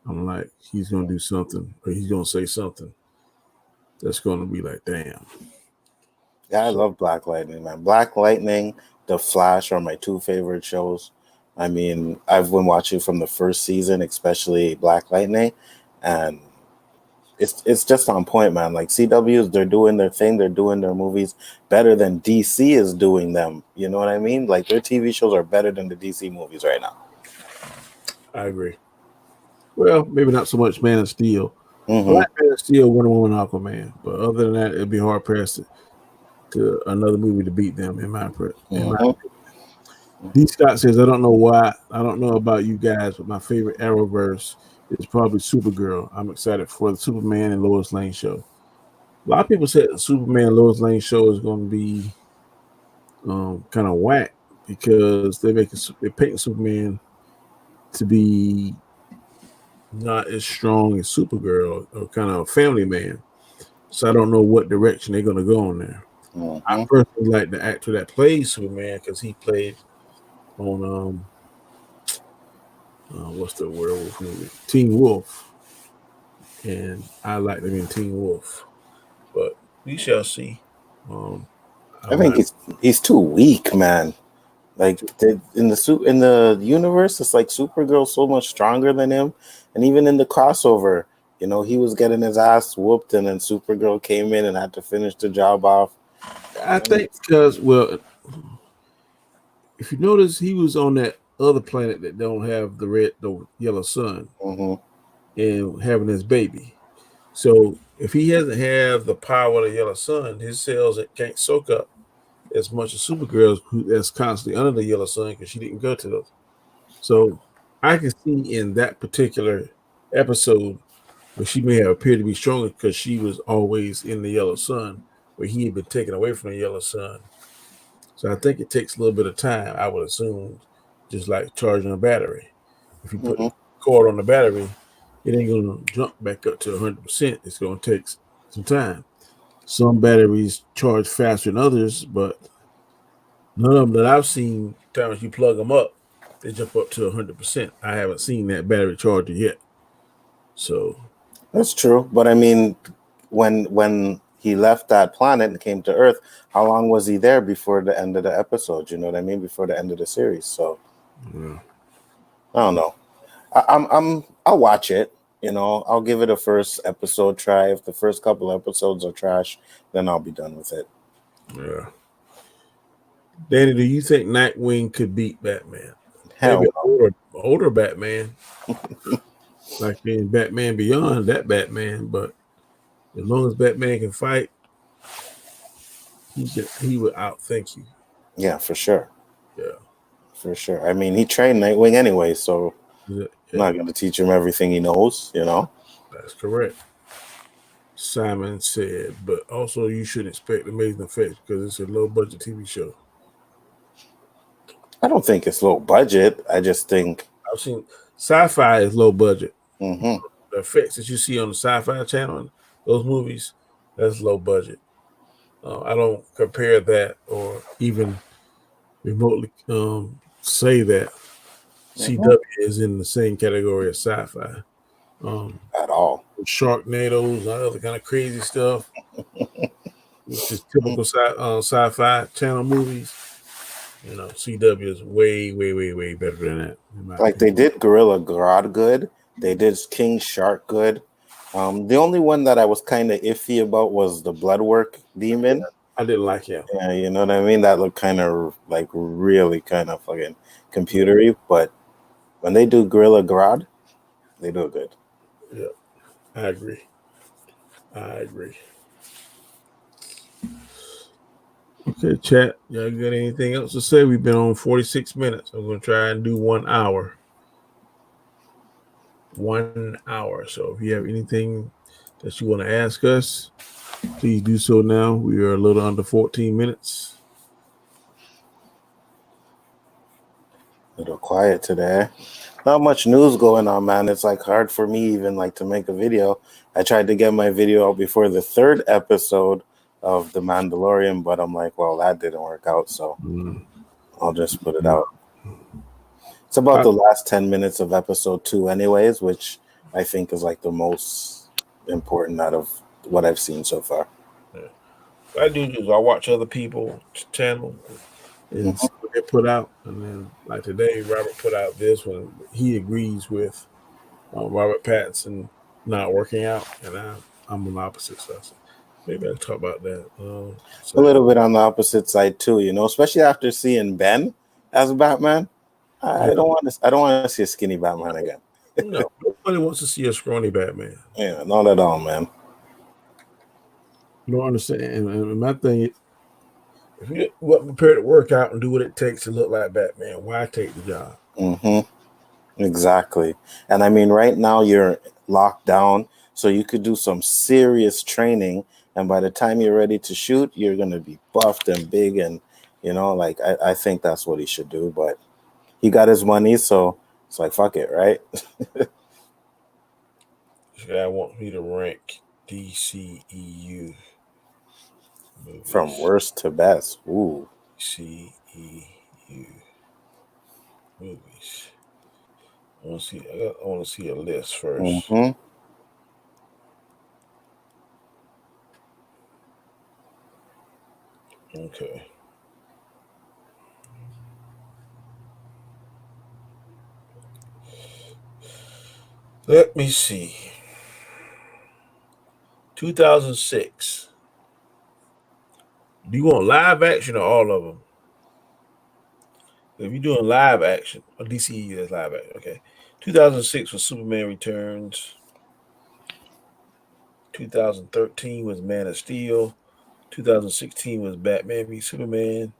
I'm like, he's gonna do something or he's gonna say something that's gonna be like, damn. Yeah, I So love Black Lightning, man. Black Lightning, The Flash are my two favorite shows. I mean, I've been watching from the first season, especially Black Lightning, and it's just on point, man. Like CW's, they're doing their thing, they're doing their movies better than DC is doing them. You know what I mean? Like their TV shows are better than the DC movies right now. I agree. Well, maybe not so much Man of Steel. I Mm-hmm. like Man of Steel, Wonder Woman, Aquaman, but other than that, it'd be hard pressed to another movie to beat them in my Mm-hmm. D. Scott says, I don't know why. I don't know about you guys, but my favorite Arrowverse is probably Supergirl. I'm excited for the Superman and Lois Lane show. A lot of people said the Superman Lois Lane show is going to be kind of whack because they're painting Superman to be not as strong as Supergirl or kind of a family man. So I don't know what direction they're going to go on there. I Mm-hmm. personally like the actor that plays Superman because he played on what's the werewolf movie? Teen Wolf, and I like him in Teen Wolf. But we shall see. Um, I I'm think not. he's too weak, man. Like in the universe, it's like Supergirl's so much stronger than him, and even in the crossover, you know, he was getting his ass whooped, and then Supergirl came in and had to finish the job off. I think because if you notice, he was on that other planet that don't have the yellow sun, Mm-hmm. and having his baby. So if he doesn't have the power of the yellow sun, his cells can't soak up as much as Supergirl's that's constantly under the yellow sun because she didn't go to those. So I can see in that particular episode where she may have appeared to be stronger because she was always in the yellow sun, where he had been taken away from the yellow sun. So I think it takes a little bit of time, I would assume, just like charging a battery. If you put Mm-hmm. the cord on the battery, it ain't gonna jump back up to 100%. It's gonna take some time. Some batteries charge faster than others, but none of them that I've seen, times you plug them up, they jump up to 100%. I haven't seen that battery charger yet. So That's true, but I mean, when he left that planet and came to Earth, how long was he there before the end of the episode? You know what I mean? Before the end of the series. So yeah. I don't know. I'll watch it. You know, I'll give it a first episode try. If the first couple episodes are trash, then I'll be done with it. Yeah. Danny, do you think Nightwing could beat Batman? Maybe Hell no. older Batman, like in Batman Beyond, that Batman, but as long as Batman can fight, he would outthink you. Yeah, for sure. Yeah. For sure. I mean, he trained Nightwing anyway, so Yeah, I'm not going to teach him everything he knows, you know? that's correct. Simon said, but also you should expect amazing effects because it's a low budget TV show. I don't think it's low budget. I just think. I've seen sci-fi is low budget. Mm-hmm. The effects that you see on the Sci-Fi Channel, those movies, that's low budget. I don't compare that or even remotely say that Mm-hmm. CW is in the same category as sci-fi. At all. Sharknadoes and other kind of crazy stuff, which is typical sci-fi channel movies. You know, CW is way, way, way, way better than that. In my Like they opinion. did Gorilla Grodd good. They did King Shark good. The only one that I was kind of iffy about was the Bloodwork Demon. I didn't like him. Yeah, you know what I mean? That looked kind of like really kind of fucking computery. But when they do Gorilla Grodd, they do it good. Yeah, I agree. Okay, chat. Y'all got anything else to say? We've been on 46 minutes. I'm going to try and do 1 hour. 1 hour. So if you have anything that you want to ask us, please do so now. We are a little under 14 minutes. A little quiet today. Not much news going on, man. It's like hard for me even like to make a video. I tried to get my video out before the 3rd episode of The Mandalorian, but I'm like, well, that didn't work out, so I'll just put it out. It's about the last 10 minutes of episode 2 anyways, which I think is like the most important out of what I've seen so far. Yeah. What I do is I watch other people's channel and see what they put out. And then like today, Robert put out this one. He agrees with Robert Pattinson not working out, and I'm on the opposite side. So maybe I'll talk about that. A little bit on the opposite side too, you know, especially after seeing Ben as Batman. I don't want to see a skinny Batman again. No, nobody wants to see a scrawny Batman. Yeah, not at all, man. You don't understand. And my thing is, if you wasn't prepared to work out and do what it takes to look like Batman, why take the job? Mm-hmm. Exactly. And I mean, right now you're locked down, so you could do some serious training. And by the time you're ready to shoot, you're going to be buffed and big. And, you know, like, I think that's what he should do. But he got his money, so it's like, fuck it, right? I want me to rank DCEU movies. From worst to best. Ooh. DCEU movies. I want to see a list first. Mm-hmm. Okay. Let me see. 2006. Do you want live action or all of them? If you're doing live action, or DCE is live action, okay. 2006 was Superman Returns. 2013 was Man of Steel. 2016 was Batman v Superman.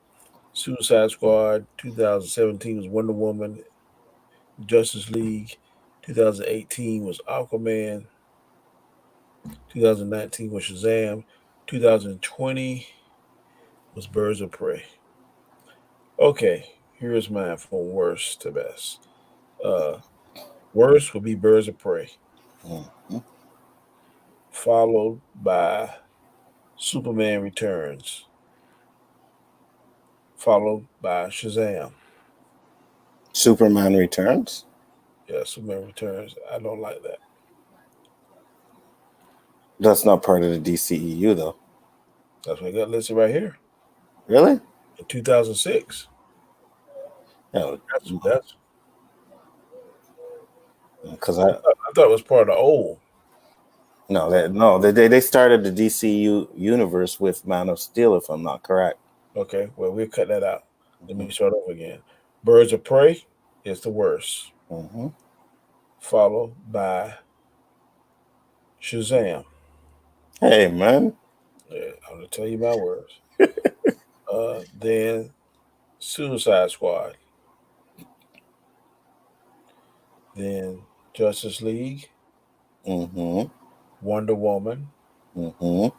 Suicide Squad. 2017 was Wonder Woman. Justice League. 2018 was Aquaman. 2019 was Shazam. 2020 was Birds of Prey. Okay, here's mine from worst to best. Worst would be Birds of Prey, followed by Superman Returns, followed by Shazam. Superman Returns? Yeah, Superman Returns. I don't like that. That's not part of the DCEU, though. That's what I got listed right here. Really? In 2006. Yeah. That's because I thought it was part of the old. They started the DCU universe with Man of Steel, if I'm not correct. Okay, well, we'll cut that out. Let me start over again. Birds of Prey is the worst, followed by Shazam. Hey, man. Yeah, I'm going to tell you my words. Then Suicide Squad. then Justice League, Mm-hmm. Wonder Woman. Mm-hmm.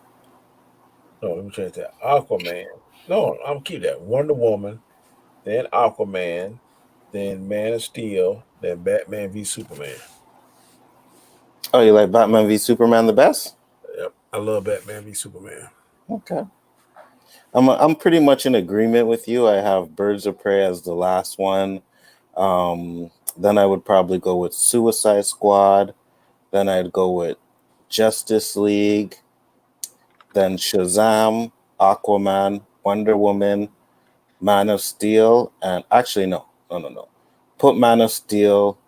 No, let me change that. Aquaman. No, I'm gonna keep that. Wonder Woman, then Aquaman, then Man of Steel, then Batman v Superman. Oh, you like Batman v Superman the best? Yep, I love Batman v Superman. Okay. I'm pretty much in agreement with you. I have Birds of Prey as the last one. Then I would probably go with Suicide Squad. Then I'd go with Justice League. Then Shazam, Aquaman, Wonder Woman, Man of Steel, and actually no. Put Man of Steel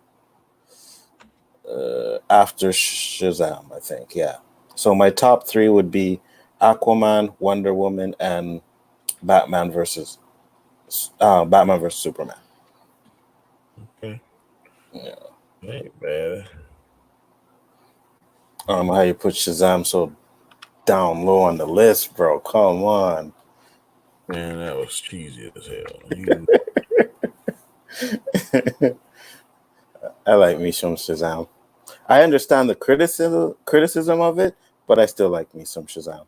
after Shazam, I think. Yeah. So my top three would be Aquaman, Wonder Woman, and Batman versus Superman. Okay, Yeah. ain't bad. I don't know how you put Shazam so down low on the list, bro. Come on. Man, that was cheesy as hell. You, I like me some Shazam. I understand the criticism of it, but I still like me some Shazam.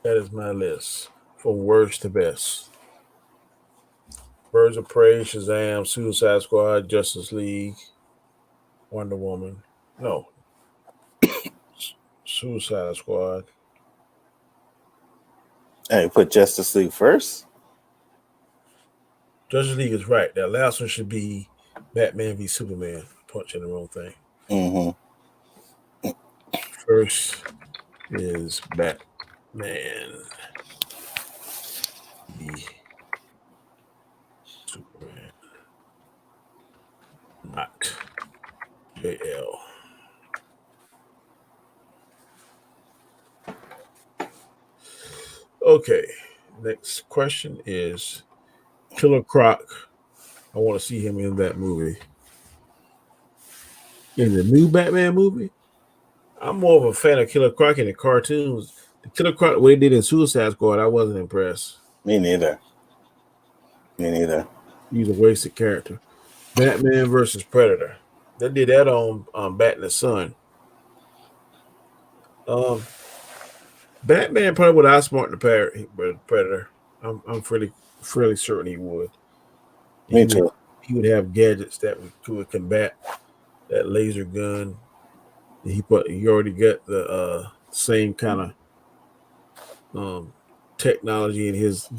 that is my list from worst to best. Birds of Prey, Shazam, Suicide Squad, Justice League, Wonder Woman. No, Suicide Squad. Hey, put Justice League first. Justice League is right. That last one should be Batman v Superman. Punching the wrong thing. Mm-hmm. First is Batman v Superman. Not JL. Okay. Next question is Killer Croc. I want to see him in that movie. In the new Batman movie? I'm more of a fan of Killer Croc in the cartoons. The Killer Croc, what he did in Suicide Squad, I wasn't impressed. Me neither. Me neither. He's a wasted character. Batman versus Predator. They did that on Bat in the Sun. Batman probably would outsmart the Predator. I'm fairly certain he would. Me too. He would have gadgets that would combat that laser gun. He already got the same kind of technology in his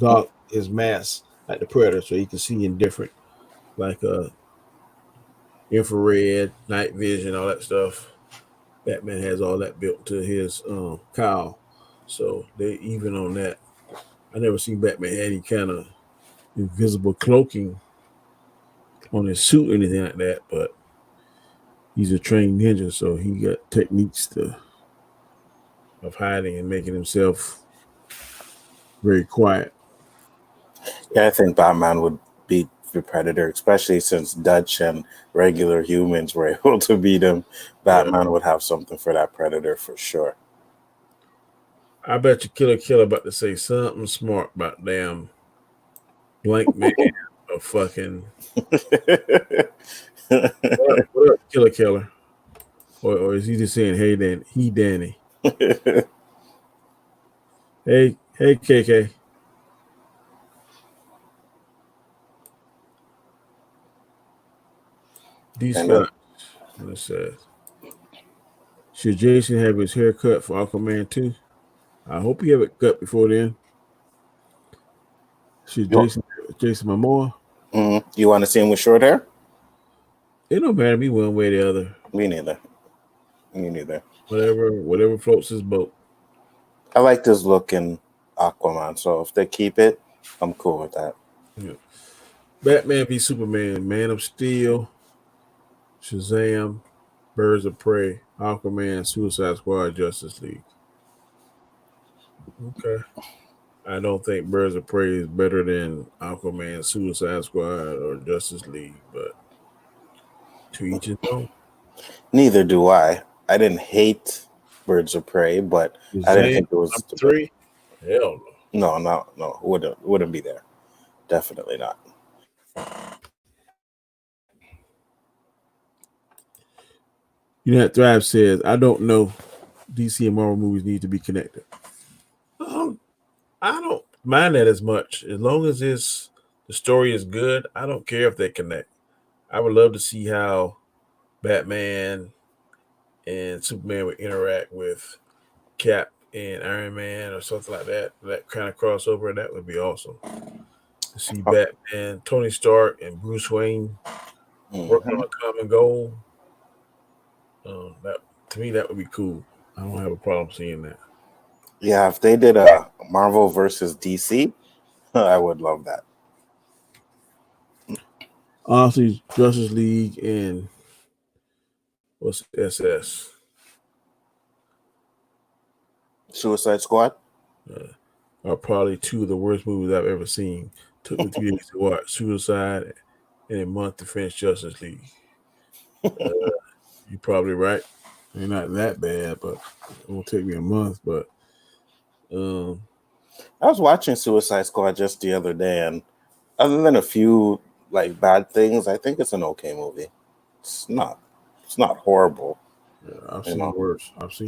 mask like the Predator, so he can see in different like infrared, night vision, all that stuff. Batman has all that built to his cowl, so they even on that. I never seen Batman had any kind of invisible cloaking on his suit or anything like that, but he's a trained ninja, so he got techniques of hiding and making himself very quiet. Yeah, I think Batman would beat the Predator, especially since Dutch and regular humans were able to beat him. Batman would have something for that Predator for sure. I bet you Killer about to say something smart about damn Blank Man or fucking what up, Killer? Or is he just saying, hey, Danny? Hey, KK. D. Scott. And it says, should Jason have his hair cut for Aquaman 2? I hope he have it cut before then. Should Jason Momoa? You want to see him with short hair? It don't matter to me one way or the other. Me neither. Whatever floats his boat. I like this look in Aquaman, so if they keep it, I'm cool with that. Yeah. Batman v Superman, Man of Steel, Shazam, Birds of Prey, Aquaman, Suicide Squad, Justice League. Okay. I don't think Birds of Prey is better than Aquaman, Suicide Squad, or Justice League, but to each his own. Neither do I. I didn't hate Birds of Prey, but I didn't Shazam, think it was number 3. Hell no. No, wouldn't be there. Definitely not. You know, Thrive says, I don't know. DC and Marvel movies need to be connected. I don't mind that as much. As long as the story is good, I don't care if they connect. I would love to see how Batman and Superman would interact with Cap and Iron Man or something like that. That kind of crossover, that would be awesome. To see Batman, Tony Stark, and Bruce Wayne working on a common goal. That to me, that would be cool. I don't have a problem seeing that. Yeah, if they did a Marvel versus DC, I would love that. Honestly, Justice League and what's SS? Suicide Squad? Are probably 2 of the worst movies I've ever seen. Took me 3 days to watch Suicide and a month to finish Justice League. You're probably right. They're not that bad, but it won't take me a month. But I was watching Suicide Squad just the other day, and other than a few like bad things, I think it's an okay movie. It's not horrible. yeah, I've seen worse. Worse.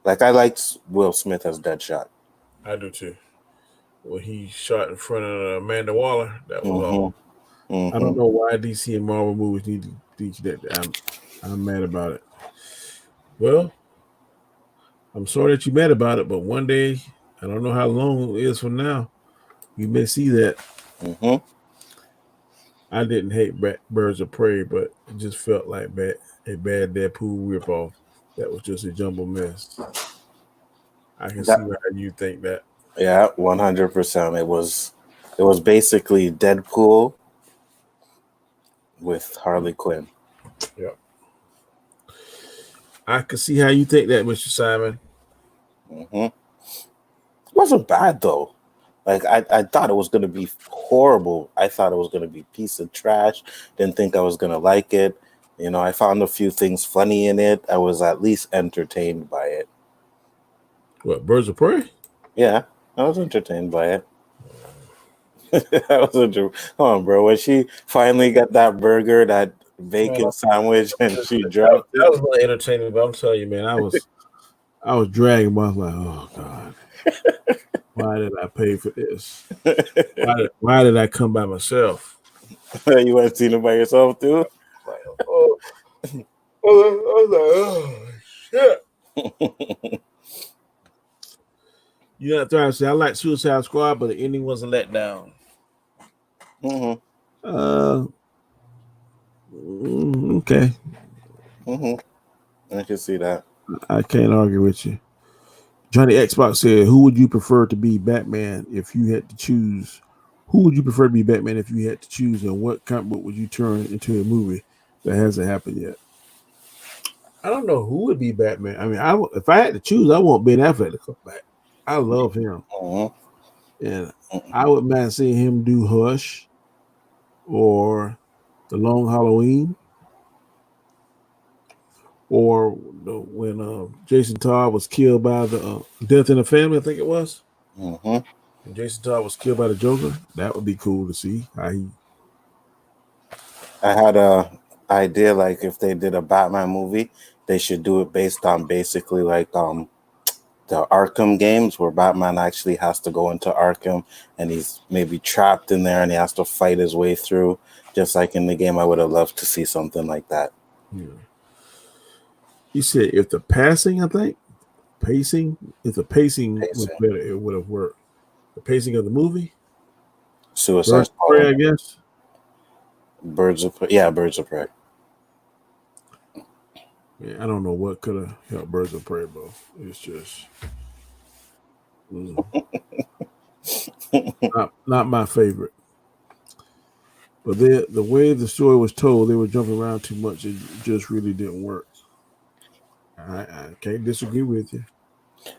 Like I liked Will Smith as Deadshot. I do too. When he shot in front of Amanda Waller, that was all. I don't know why DC and Marvel movies need to be connected. I'm mad about it. Well, I'm sorry that you're mad about it, but one day, I don't know how long it is from now, you may see that. I didn't hate Birds of Prey, but it just felt like a bad Deadpool ripoff. That was just a jumble mess. I can see why you think that. Yeah, 100%. It was basically Deadpool with Harley Quinn. Yeah. I can see how you think that, Mr. Simon. It wasn't bad though. Like I thought it was gonna be horrible. I thought it was gonna be a piece of trash. Didn't think I was gonna like it. You know, I found a few things funny in it. I was at least entertained by it. What, Birds of Prey? Yeah, I was entertained by it. Come on, bro. When she finally got that burger, that bacon sandwich, and she dropped it. That was really entertaining, but I'm telling you, man, I was dragging. I was like, oh God, why did I pay for this? Why did I come by myself? You went seen it by yourself too? Like, I was like, oh shit. You know, trying to say I like Suicide Squad, but the ending was a letdown. Okay. I can see that. I can't argue with you. Johnny Xbox said, "Who would you prefer to be Batman if you had to choose? Who would you prefer to be Batman if you had to choose, and what comic book would you turn into a movie that hasn't happened yet?" I don't know who would be Batman. I mean, if I had to choose, I want Ben Affleck to come back. I love him, and I would mind seeing him do Hush or The Long Halloween, or when Jason Todd was killed by the Death in the Family, I think it was. And Jason Todd was killed by the Joker. That would be cool to see how he. I had a idea like if they did a Batman movie, they should do it based on basically like the Arkham games where Batman actually has to go into Arkham and he's maybe trapped in there and he has to fight his way through. Just like in the game, I would have loved to see something like that. Yeah. He said if the pacing was better, it would have worked. The pacing of the movie? Suicide Squad, I guess. Birds of Prey. Yeah, I don't know what could have helped Birds of Prey, bro. It's just not my favorite. But the way the story was told, they were jumping around too much. It just really didn't work. I can't disagree with you.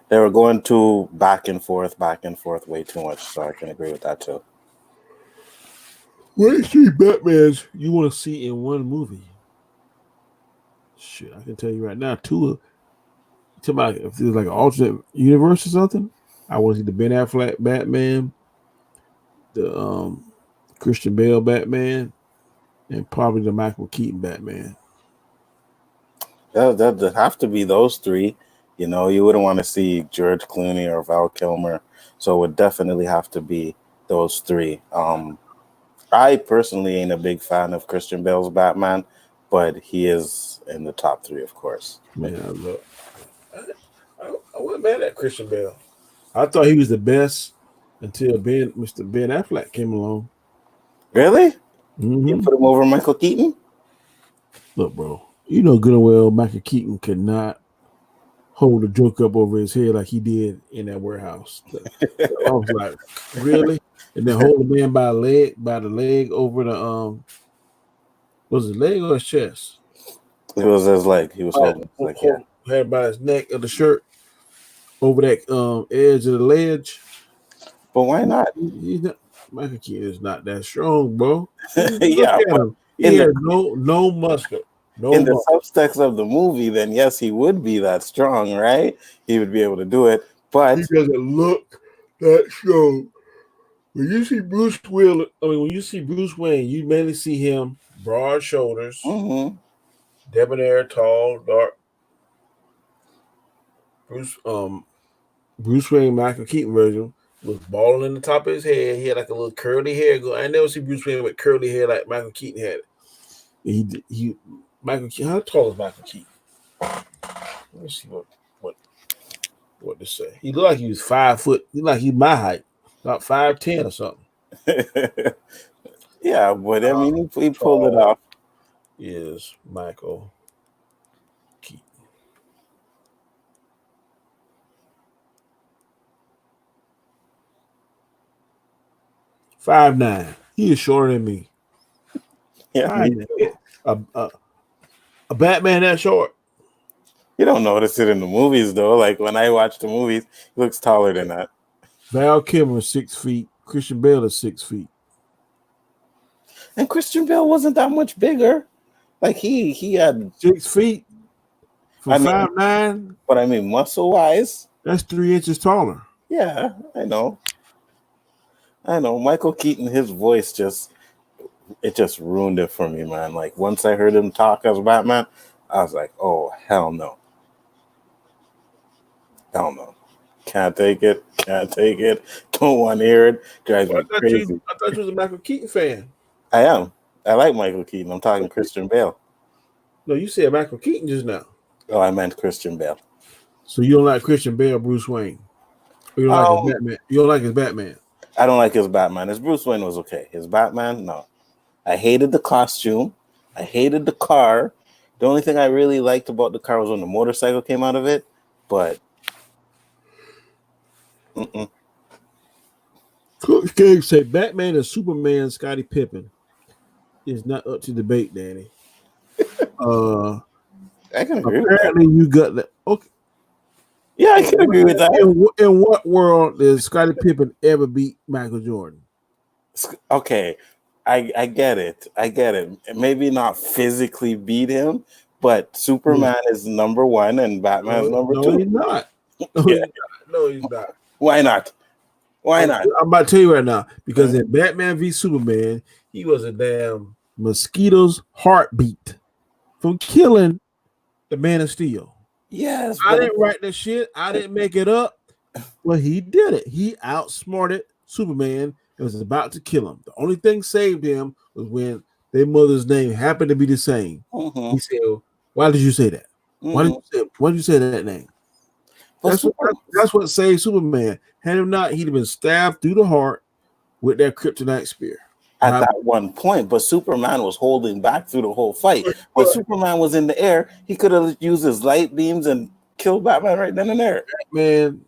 They were going too back and forth way too much. So I can agree with that too. What three Batmans you want to see in one movie? Shit, I can tell you right now, two talking about if there's like an alternate universe or something, I want to see the Ben Affleck Batman, the Christian Bale Batman, and probably the Michael Keaton Batman. That have to be those three. You know, you wouldn't want to see George Clooney or Val Kilmer, so it would definitely have to be those three. I personally ain't a big fan of Christian Bale's Batman, but he is in the top three, of course. Man, I wasn't mad at Christian Bale. I thought he was the best until Mr. Ben Affleck came along. Really? Mm-hmm. You put him over Michael Keaton? Look, bro, you know good and well Michael Keaton could not hold a joke up over his head like he did in that warehouse. I was like, really? And then hold the man by the leg over the was it leg or his chest? It was his leg. He was holding his leg, yeah. Had by his neck of the shirt over that edge of the ledge. But why not? He's not. Michael Keaton is not that strong, bro. Yeah, he had no muscle. In the subtext of the movie, then yes, he would be that strong, right? He would be able to do it, but he doesn't look that strong. When you see Bruce Wayne, you mainly see him broad shoulders, debonair, tall, dark. Bruce Wayne, Michael Keaton version was balding in the top of his head. He had like a little curly hair. I never see Bruce Wayne with curly hair like Michael Keaton had it. Michael Keaton. How tall is Michael Keaton? Let me see what to say. He looked like he was 5 foot. He looked like he's my height, about 5'10" or something. Yeah, but I mean, he pulled it off. Is Michael Keaton 5'9"? He is shorter than me. Yeah, a Batman that short. You don't notice it in the movies though. Like when I watch the movies, he looks taller than that. Val Kilmer is 6 feet. Christian Bale is 6 feet. And Christian Bale wasn't that much bigger. Like he had 6 feet for 5'9". But I mean, muscle wise, that's 3 inches taller. Yeah, I know. Michael Keaton, his voice just ruined it for me, man. Like once I heard him talk as Batman, I was like, oh hell no. Hell no. Can't take it. Don't want to hear it. Drives me crazy. I thought you was a Michael Keaton fan. I am. I like Michael Keaton. I'm talking Christian Bale. No, you said Michael Keaton just now. Oh, I meant Christian Bale. So you don't like Christian Bale, Bruce Wayne? Or you don't like his Batman? You don't like his Batman? I don't like his Batman. His Bruce Wayne was okay. His Batman, no. I hated the costume. I hated the car. The only thing I really liked about the car was when the motorcycle came out of it. But Coach Cage said Batman and Superman, Scottie Pippen is not up to debate, Danny. I can agree apparently with that. You got that. Okay. Yeah, I can agree with that. In what world did Scottie Pippen ever beat Michael Jordan? Okay, I get it. Maybe not physically beat him, but Superman is number one and Batman's number two. No, he's not. No, he's not. Why not? I'm about to tell you right now, because in Batman v Superman, he was a damn mosquito's heartbeat from killing the Man of Steel. Yes. I didn't write that shit. I didn't make it up. Well, he did it. He outsmarted Superman and was about to kill him. The only thing saved him was when their mother's name happened to be the same. He said, why did you say that? Why did you say that name? That's what saved Superman. Had him not, he'd have been stabbed through the heart with that kryptonite spear. At that one point, but Superman was holding back through the whole fight. When Superman was in the air, he could have used his light beams and killed Batman right then and there. Man,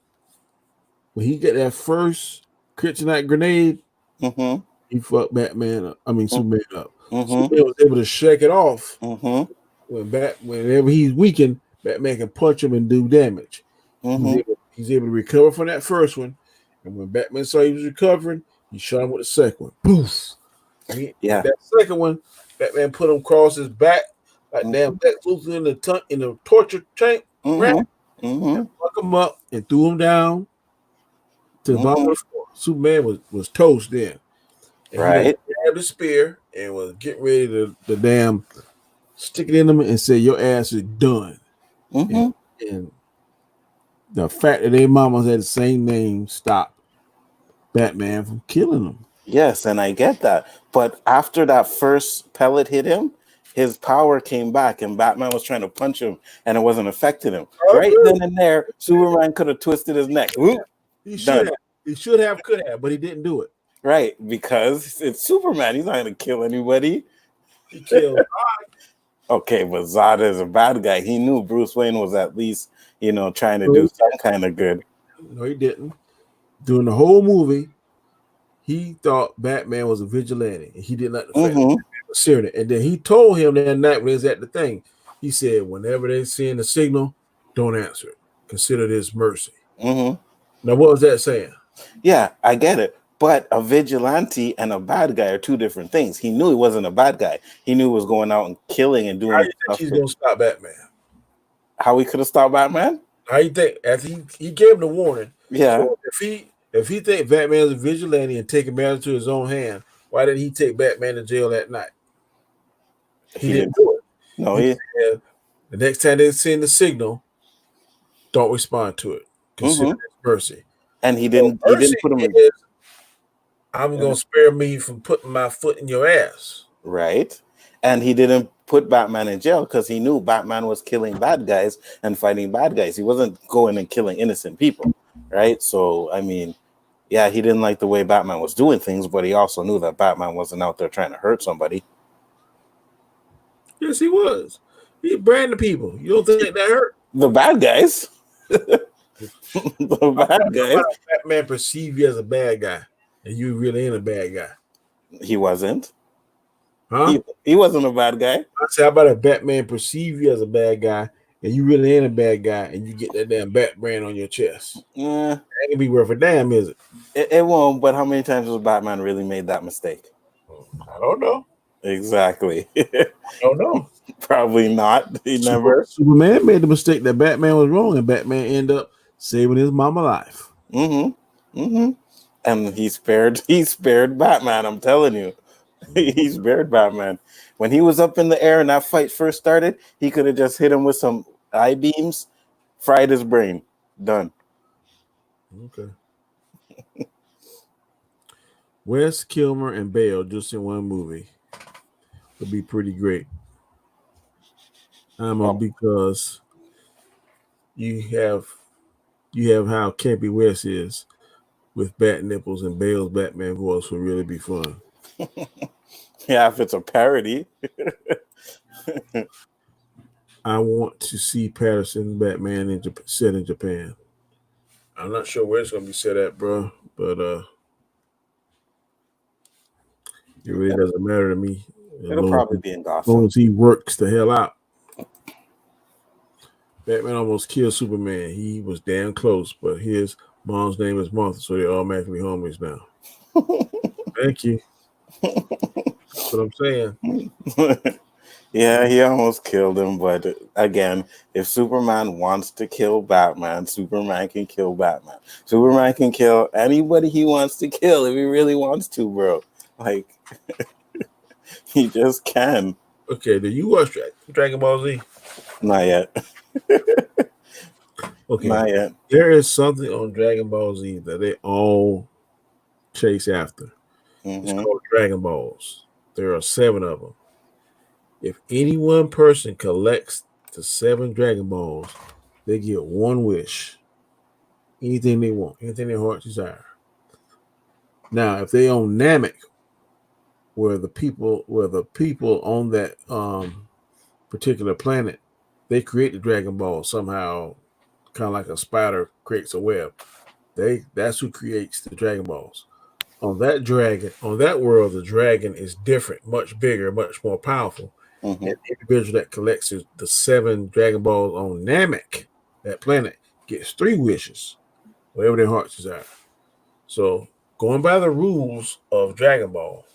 when he got that first kryptonite grenade, he fucked Batman up. Superman up. Superman was able to shake it off. Whenever he's weakened, Batman can punch him and do damage. He's able to recover from that first one, and when Batman saw he was recovering, he shot him with the second one. Poof! That second one, Batman put him across his back like damn Lex Luthor in the torture tank. Mm-hmm. Fuck him up and threw him down to the bottom Mm-hmm. of the floor. Superman was toast then. And he done Right. grabbed the spear and was getting ready to damn stick it in him and say, your ass is done. Mm-hmm. And the fact that their mamas had the same name stopped Batman from killing them. Yes, and I get that. But after that first pellet hit him, his power came back, and Batman was trying to punch him, and it wasn't affecting him. I Right agree. then and there, Superman could have twisted his neck. Whoop, He should done. have. Could have, but he didn't do it. Right, because it's Superman. He's not going to kill anybody. He killed. Okay, but Zod is a bad guy. He knew Bruce Wayne was at least, trying to do some kind of good. No, he didn't. During the whole movie, he thought Batman was a vigilante, and he didn't like the fact that Batman was serious. And then he told him that night when he was at the thing, he said, whenever they send the signal, don't answer it. Consider this mercy. Mm-hmm. Now, what was that saying? Yeah, I get it. But a vigilante and a bad guy are two different things. He knew he wasn't a bad guy. He knew he was going out and killing and doing How do you stuff. think he's going to stop Batman? How he could have stopped Batman? How do you think? After he gave him the warning. Yeah. So if he think Batman is a vigilante and taking matters to his own hand, why didn't he take Batman to jail that night? He didn't do it. No, he said, the next time they send the signal, don't respond to it. Consider it mercy. And he didn't. He didn't put him in. I'm gonna spare me from putting my foot in your ass. Right. And he didn't put Batman in jail because he knew Batman was killing bad guys and fighting bad guys. He wasn't going and killing innocent people. Right. So I mean, yeah, he didn't like the way Batman was doing things, but he also knew that Batman wasn't out there trying to hurt somebody. Yes, he was. He branded people. You don't think that hurt? The bad guys. The bad guys. Batman perceive you as a bad guy, and you really ain't a bad guy. He wasn't. Huh? He wasn't a bad guy. I said, how about a Batman perceive you as a bad guy, and you really ain't a bad guy, and you get that damn Bat brand on your chest? Yeah. That ain't gonna be worth a damn, is it? It won't. But how many times has Batman really made that mistake? I don't know. Exactly. I don't know. Probably not. He never. Superman made the mistake that Batman was wrong, and Batman ended up saving his mama life. Mm-hmm. Mm-hmm. And he spared Batman. I'm telling you, he spared Batman. When he was up in the air and that fight first started, he could have just hit him with some eye beams, fried his brain. Done. Okay. West, Kilmer, and Bale just in one movie would be pretty great. Because you have how campy West is with bat nipples, and Bale's Batman voice would really be fun. Yeah, if it's a parody. I want to see Patterson Batman set in Japan. I'm not sure where it's going to be set at, bro, but it really doesn't matter to me. It'll probably be in Gotham. As long as he works the hell out. Batman almost killed Superman. He was damn close, but his mom's name is Martha, so they're automatically homies now. Thank you. That's what I'm saying. Yeah, he almost killed him, but again, if Superman wants to kill Batman, Superman can kill Batman. Superman can kill anybody he wants to kill if he really wants to, bro. Like, he just can. Okay, do you watch Dragon Ball Z? Not yet. Okay. Not yet. There is something on Dragon Ball Z that they all chase after. Mm-hmm. It's called Dragon Balls. There are 7 of them. If any one person collects the 7 Dragon Balls, they get one wish. Anything they want, anything their heart desire. Now, if they own Namek, where the people on that particular planet, they create the Dragon Ball somehow, kind of like a spider creates a web. That's who creates the Dragon Balls. On that world, the dragon is different, much bigger, much more powerful. Mm-hmm. And the individual that collects the 7 Dragon Balls on Namek, that planet, gets 3 wishes, whatever their hearts desire. So, going by the rules of Dragon Ball,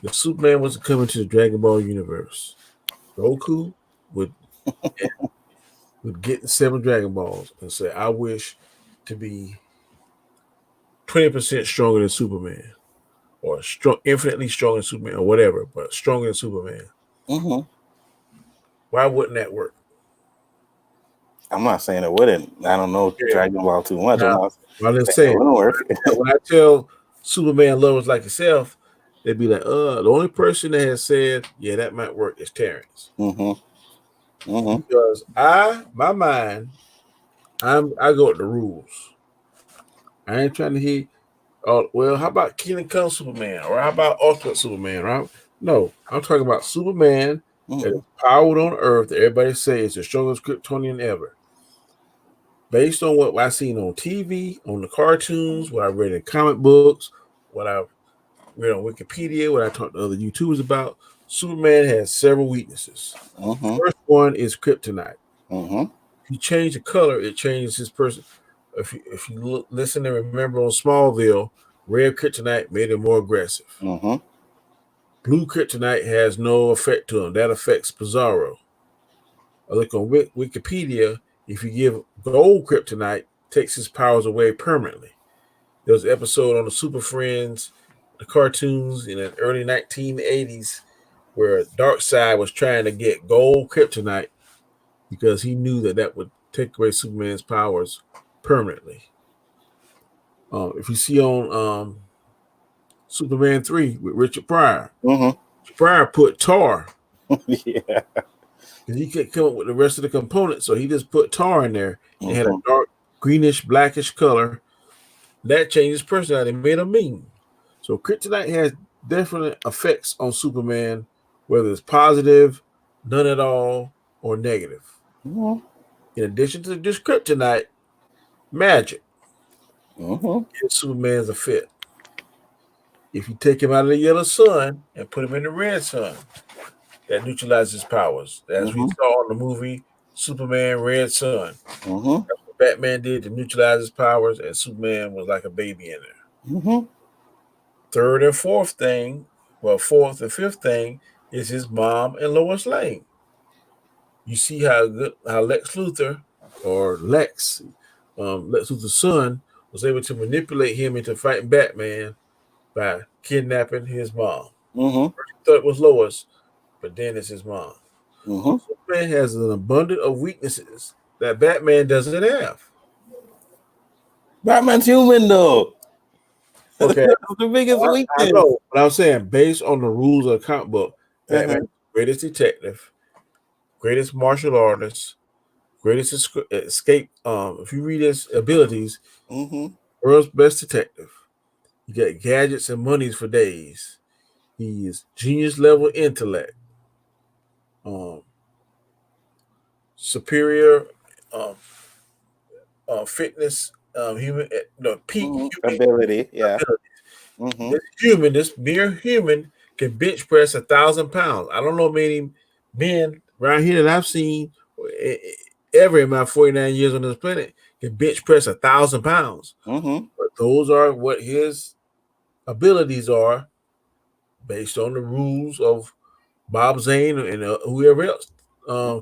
if Superman was to come into the Dragon Ball universe, Goku would with getting 7 Dragon Balls and say, I wish to be 20% stronger than Superman, or infinitely stronger than Superman, or whatever, but stronger than Superman. Mm-hmm. Why wouldn't that work? I'm not saying it wouldn't. I don't know Dragon Ball too much. I'm Now, not I'm just saying it saying, wouldn't work. when I tell Superman lovers like yourself, they'd be like, the only person that has said, yeah, that might work is Terrence. Mm-hmm. Mm-hmm. Because my mind, I go with the rules. I ain't trying to hear, well, how about Kingdom Come Superman? Or how about Ultimate Superman? Right? No, I'm talking about Superman that is powered on Earth that everybody says is the strongest Kryptonian ever. Based on what I've seen on TV, on the cartoons, what I read in comic books, what I've read on Wikipedia, what I talked to other YouTubers about, Superman has several weaknesses. Mm-hmm. First one is kryptonite. Mm-hmm. If you change the color, it changes his person. If you listen and remember on Smallville, red kryptonite made him more aggressive. Mm-hmm. Blue kryptonite has no effect to him. That affects Bizarro. I look on Wikipedia. If you give gold kryptonite, takes his powers away permanently. There was an episode on the Super Friends, the cartoons in the early 1980s, where Darkseid was trying to get gold kryptonite because he knew that would take away Superman's powers permanently. If you see on Superman 3 with Richard Pryor, Pryor put tar. Yeah. Because he couldn't come up with the rest of the components, so he just put tar in there. It had a dark greenish, blackish color. That changed his personality, made him mean. So kryptonite has different effects on Superman, whether it's positive, none at all, or negative. Mm-hmm. In addition to just kryptonite, magic Mm-hmm. gives Superman's a fit. If you take him out of the yellow sun and put him in the red sun, that neutralizes his powers. As we saw in the movie Superman Red Sun. Mm-hmm. That's what Batman did to neutralize his powers, and Superman was like a baby in there. Mm-hmm. Third and fourth and fifth thing is his mom and Lois Lane. You see how Lex Luthor, or Lex Luthor's son, was able to manipulate him into fighting Batman by kidnapping his mom. Mm-hmm. First he thought it was Lois, but then it's his mom. Mm-hmm. Superman has an abundance of weaknesses that Batman doesn't have. Batman's human, though. Okay, That's the biggest weakness. I know, but I'm saying based on the rules of the comic book, Batman's greatest detective, greatest martial artist, greatest escape. If you read his abilities, world's best detective. You got gadgets and monies for days. He is genius level intellect. Superior fitness, peak human ability. Yeah. This mere human can bench press 1,000 pounds. I don't know many men around here that I've seen ever in my 49 years on this planet can bench press 1,000 pounds. But those are what his abilities are based on the rules of Bob Zane and whoever else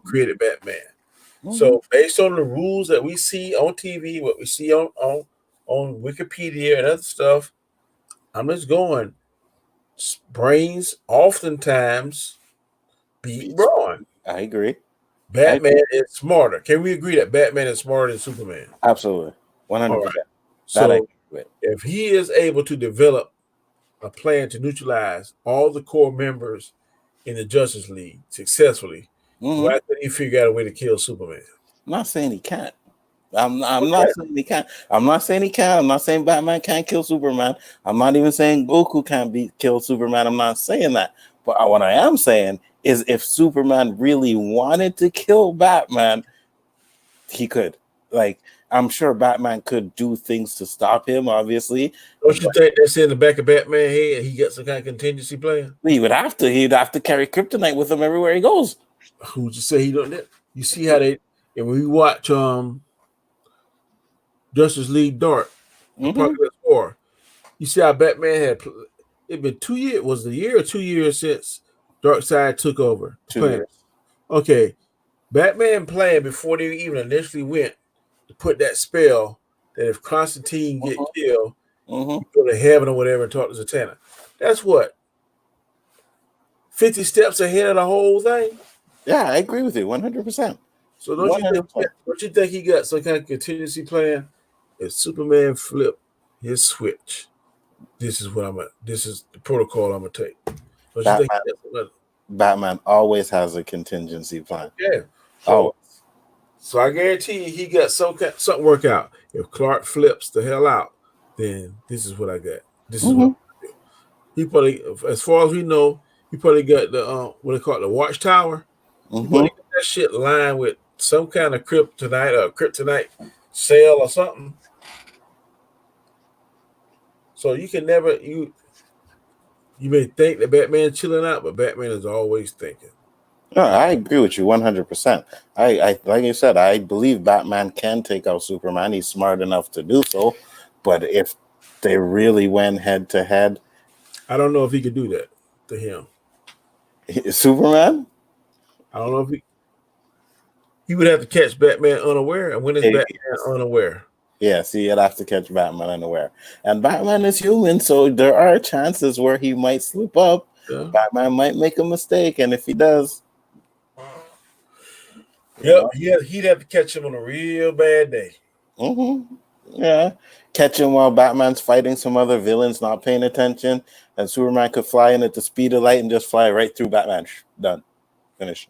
created Batman. So based on the rules that we see on TV, what we see on Wikipedia and other stuff, I'm just going. Brains oftentimes beat brawn. I agree. Batman is smarter. Can we agree that Batman is smarter than Superman? Absolutely. 100%. Right. So if he is able to develop a plan to neutralize all the core members in the Justice League successfully, why couldn't he figure out a way to kill Superman? I'm not saying he can't. I'm not saying he can't. I'm not saying he can. I'm not saying Batman can't kill Superman. I'm not even saying Goku can't kill Superman. I'm not saying that. But what I am saying is if Superman really wanted to kill Batman, he could. Like, I'm sure Batman could do things to stop him, obviously. Don't you think that's in the back of Batman's head? He got some kind of contingency plan? He would have to. He'd have to carry kryptonite with him everywhere he goes. Who's to say he don't? You see how they, and when we watch Justice League Dark, Apocalypse War, you see how Batman had, it been 2 years, was it a year or 2 years since Darkseid took over? 2 years. Okay, Batman planned before they even initially went to put that spell that if Constantine get Mhm, killed, mhm. you go to heaven or whatever and talk to Zatanna. That's what 50 steps ahead of the whole thing. Yeah, I agree with you 100%. So don't you think 100%. he got some kind of contingency plan? If Superman flipped his switch, this is what I'm at. This is the protocol I'm gonna take. Don't you think Batman, he got some? Batman always has a contingency plan. Yeah. Always. So I guarantee you he got something work out. If Clark flips the hell out, then this is what I got. This is what Hmm. he probably, as far as we know, he probably got the what they call it, the watchtower. He Hmm. probably got that shit lined with some kind of kryptonite cell or something. So you can never you may think that Batman's chilling out, but Batman is always thinking. No, I agree with you 100%. I like you said, I believe Batman can take out Superman. He's smart enough to do so. But if they really went head to head, I don't know if he could do that to him. Superman, I don't know if he would have to catch Batman unaware. And when is eh, Batman unaware? yes, he'd have to catch Batman unaware. And Batman is human, so there are chances where he might slip up. Yeah. Batman might make a mistake, and if he does, you Yep. know, He'd have to catch him on a real bad day. hmm yeah, catch him while Batman's fighting some other villains, not paying attention, and Superman could fly in at the speed of light and just fly right through Batman. Done, finish.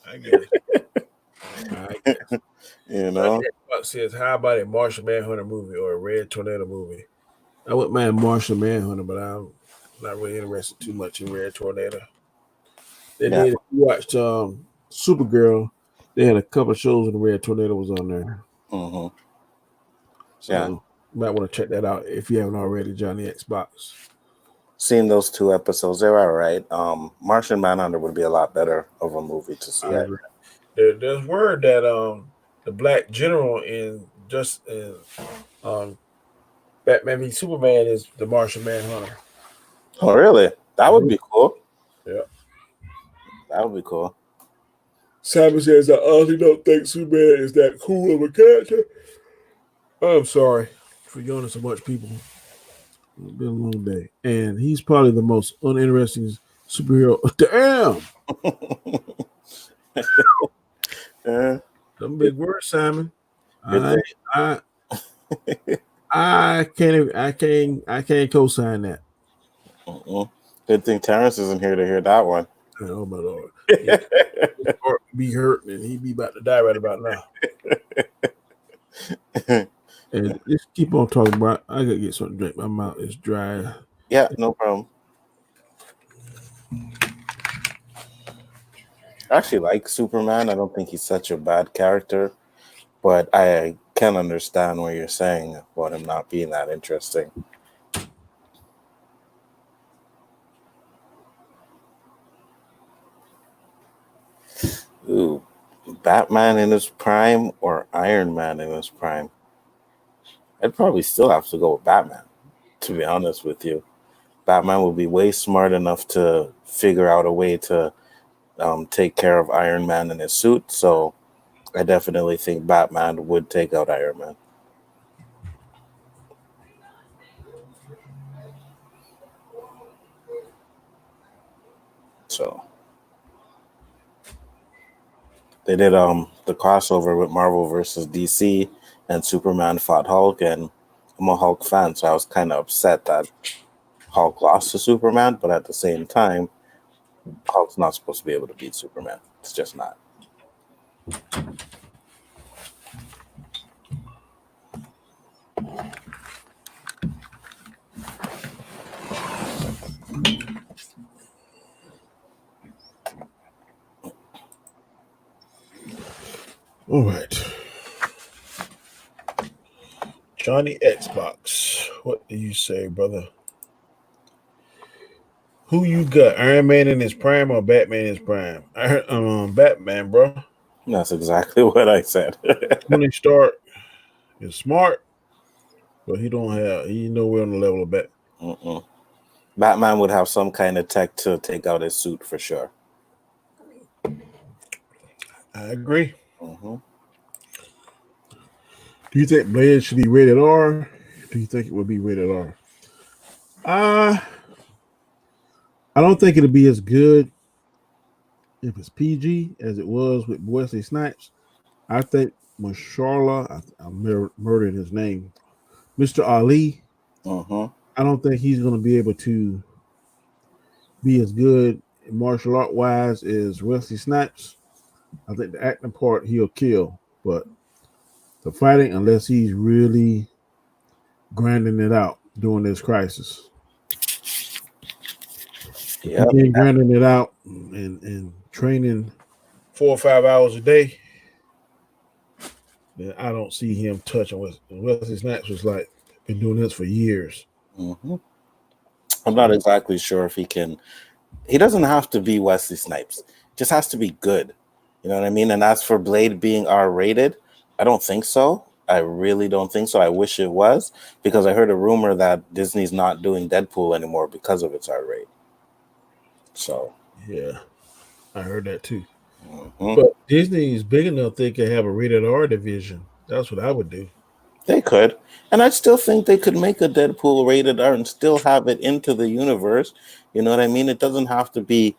I get it. I guess. You Johnny know, Xbox says, "How about a Martian Manhunter movie or a Red Tornado movie?" I wouldn't mind Martian Manhunter, but I'm not really interested too much in Red Tornado. They yeah, did. If you watched Supergirl, they had a couple of shows and the Red Tornado was on there. hmm yeah. So you might want to check that out if you haven't already, Johnny Xbox. Seen those two episodes, they're all right. Martian Manhunter would be a lot better of a movie to see. I agree. There's word that the black general in um Batman v Superman is the Martian Manhunter. Oh, really? That would be cool. Yeah. That would be cool. Simon says, I honestly don't think Superman is that cool of a character. I'm sorry for yawning so much, people. It's been a long day. And he's probably the most uninteresting superhero. Damn! Yeah. Some big words, Simon. Good I thing. I I can't co-sign that. Good thing Terrence isn't here to hear that one. Oh my lord. Yeah, his heart be hurt and he'd be about to die right about now. And just keep on talking about. I gotta get something to drink. My mouth is dry. Yeah, no problem. I actually like Superman. I don't think he's such a bad character, but I can understand what you're saying about him not being that interesting. Ooh, Batman in his prime or Iron Man in his prime? I'd probably still have to go with Batman, to be honest with you. Batman will be way smart enough to figure out a way to take care of Iron Man in his suit. So I definitely think Batman would take out Iron Man. So they did the crossover with Marvel versus DC, and Superman fought Hulk, and I'm a Hulk fan, so I was kind of upset that Hulk lost to Superman, but at the same time, Hulk's not supposed to be able to beat Superman. It's just not. All right. Johnny Xbox. What do you say, brother? Who you got? Iron Man in his prime or Batman in his prime? I heard Batman, bro. That's exactly what I said. Tony Stark is smart, but he's nowhere on the level of Batman. Mm-mm. Batman would have some kind of tech to take out his suit for sure. I agree. Mm-hmm. Do you think Blade should be rated R? Do you think it would be rated R? Uh, I don't think it'll be as good if it's PG as it was with Wesley Snipes. I think Mashallah, I murdered his name, Mr. Ali. Mm-hmm. I don't think he's going to be able to be as good martial art wise as Wesley Snipes. I think the acting part he'll kill, but the fighting, unless he's really grinding it out during this crisis. If Yep. he ain't grinding it out and training 4 or 5 hours a day, then I don't see him touching Wesley Snipes was like been doing this for years. Mm-hmm. I'm not exactly sure if he can. He doesn't have to be Wesley Snipes. Just has to be good. You know what I mean? And as for Blade being R-rated, I don't think so. I really don't think so. I wish it was, because I heard a rumor that Disney's not doing Deadpool anymore because of its R rate. So Yeah, I heard that too. mhm. But Disney is big enough they can have a rated R division. That's what I would do. They could. And I still think they could make a Deadpool rated R and still have it into the universe. You know what I mean? It doesn't have to be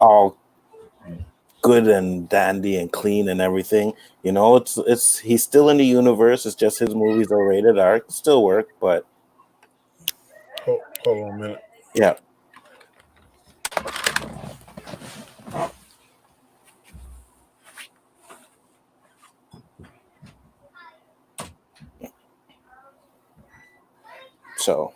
all good and dandy and clean and everything. You know, it's he's still in the universe. It's just his movies are rated R. It can still work, but Hold on a minute. yeah. So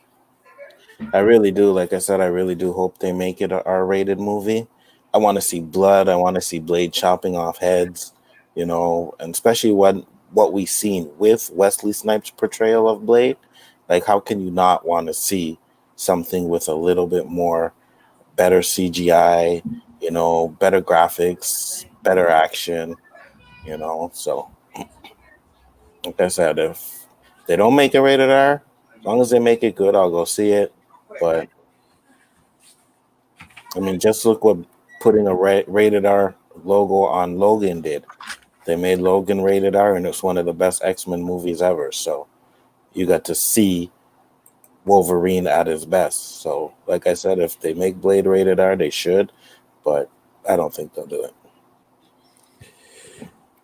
I really do, like I said, I really do hope they make it a R-rated movie. I want to see blood. I want to see Blade chopping off heads, you know, and especially what we've seen with Wesley Snipes' portrayal of Blade. Like, how can you not want to see something with a little bit more better CGI, you know, better graphics, better action, you know? So, like I said, if they don't make it rated R, as long as they make it good, I'll go see it. But I mean, just look what putting a rated R logo on Logan did. They made Logan rated R, and it's one of the best X-Men movies ever. So you got to see Wolverine at his best. So, like I said, if they make Blade rated R, they should, but I don't think they'll do it.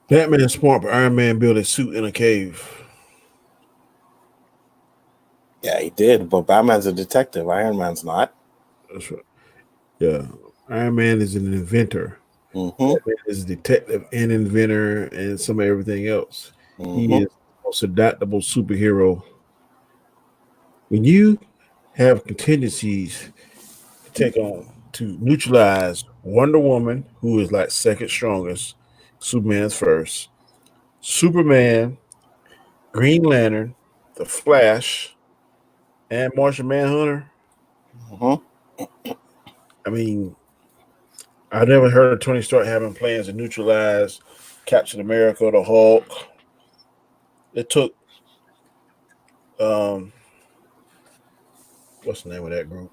Batman's smart, but Iron Man built a suit in a cave. Yeah, he did, but Batman's a detective. Iron Man's not. That's right. Yeah. Iron Man is an inventor. Mm-hmm. Batman is a detective and inventor and some of everything else. He Mm-hmm. is the most adaptable superhero. When you have contingencies to take on to neutralize Wonder Woman, who is like second strongest, Superman's first, Superman, Green Lantern, the Flash, and Martian Manhunter. Mm-hmm. I mean, I never heard of Tony Stark having plans to neutralize Captain America, the Hulk. It took um, what's the name of that group?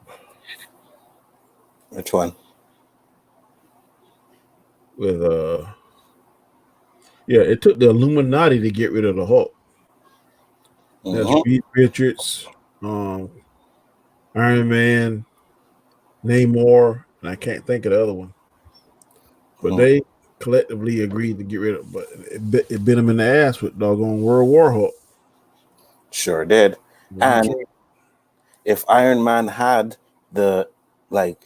Which one? With yeah, it took the Illuminati to get rid of the Hulk. That's Mm-hmm. Reed Richards, um, Iron Man, Namor, and I can't think of the other one. But Mm-hmm. they collectively agreed to get rid of. But it bit them in the ass with doggone World War Hulk. Sure did. When he And came, if Iron Man had the like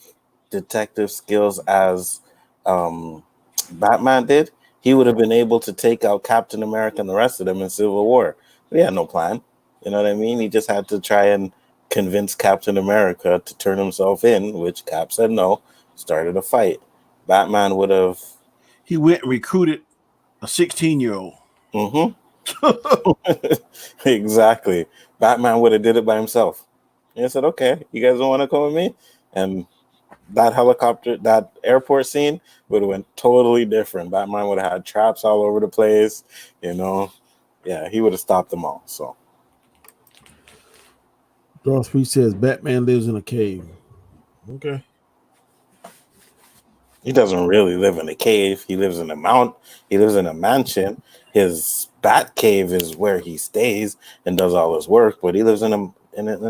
detective skills as um, Batman did, he would have been able to take out Captain America and the rest of them in Civil War. But he had no plan. You know what I mean? He just had to try and convince Captain America to turn himself in, which Cap said no, started a fight. Batman would have. he went and recruited a 16-year-old. Mm-hmm. Exactly. Batman would have did it by himself. And I said, okay, you guys don't want to come with me? And that helicopter, that airport scene would have went totally different. Batman would have had traps all over the place, you know. Yeah, he would have stopped them all. So Darth Reed says Batman lives in a cave. Okay. He doesn't really live in a cave. He lives in a mount. He lives in a mansion. His bat cave is where he stays and does all his work. But he lives in a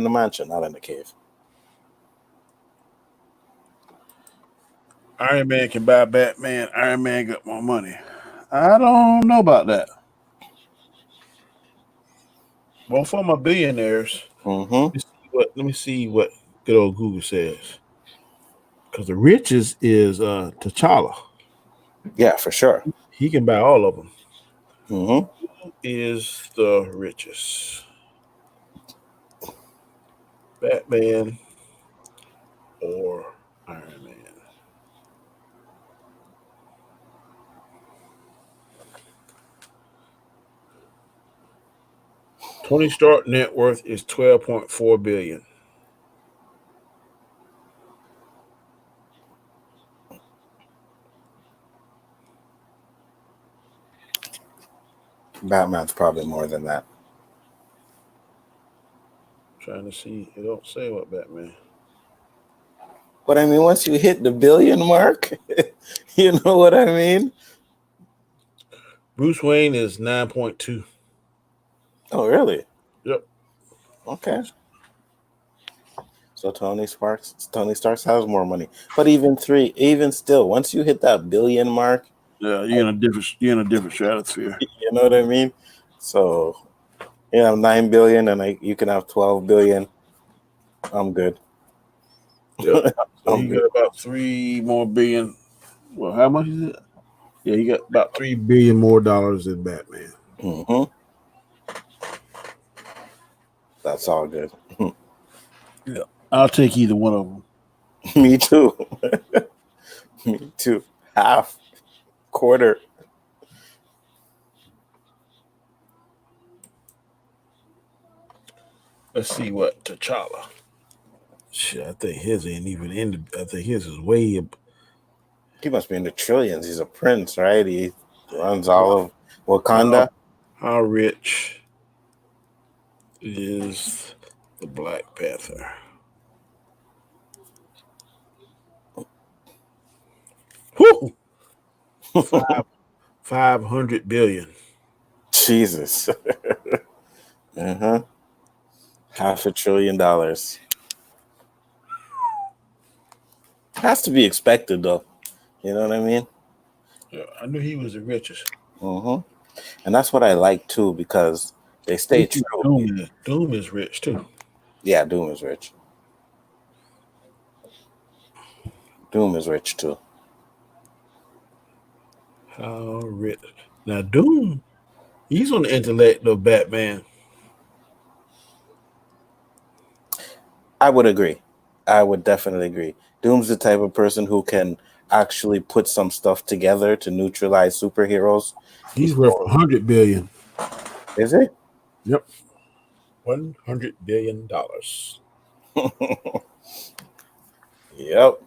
mansion, not in a cave. Iron Man can buy Batman. Iron Man got more money. I don't know about that. Both of them are billionaires. Mm-hmm. Let me see what good old Google says. Because the richest is T'Challa. Yeah, for sure. He can buy all of them. Mm-hmm. Who is the richest? Batman or Iron Man? Tony Stark net worth is 12.4 billion. Batman's probably more than that. Trying to see. It don't say what Batman. But I mean, once you hit the billion mark, you know what I mean? Bruce Wayne is 9.2. Oh, really? Yep. Okay. So Tony Stark has more money. But even still, once you hit that billion mark, Yeah, you're in a different stratosphere. you know what I mean? So you have 9 billion and you can have 12 billion. I'm good. Yep. So I'm he good. got about 3 more billion. Well, how much is it? Yeah, he got about 3 billion more dollars than Batman. Mm-hmm. That's all good. Yeah. I'll take either one of them. Me too. Me too. Half, quarter. Let's see what T'Challa. Shit, I think his ain't even in the. I think his is way up. He must be in the trillions. He's a prince, right? He runs all of Wakanda. How rich is the Black Panther? Whew! 500 billion. Jesus. Uh-huh. $500 billion. Has to be expected, though. You know what I mean? Yeah, I knew he was the richest. Mm-hmm. And that's what I like, too, because they stay true. Doom is rich, too. Yeah, Doom is rich. Doom is rich, too. How rich? Now, Doom, he's on the intellect of Batman. I would agree. I would definitely agree. Doom's the type of person who can actually put some stuff together to neutralize superheroes. He's worth 100 billion. Is it? Yep. $100 billion. Yep.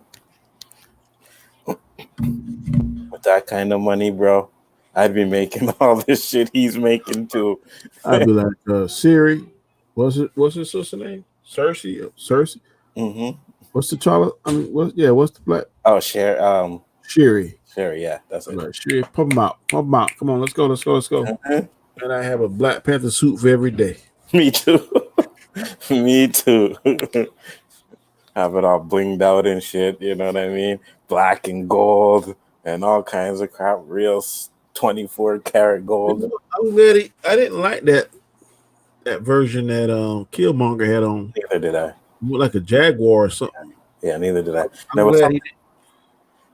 With that kind of money, bro, I'd be making all this shit he's making too. I'd be like, Siri, what's his sister name? Cersei? Mm-hmm. What's the T'Challa? I mean, what's the black? Oh, Sherry, Sherry. that's it. Like, Sherry, pump them out. Come on, let's go. Uh-huh. And I have a Black Panther suit for every day. Me too. Me too. Have it all blinged out and shit, you know what I mean? Black and gold and all kinds of crap. Real 24 karat gold. I'm glad I didn't like that version that Killmonger had on. Neither did I. Like a jaguar or something. Yeah, neither did I. I'm glad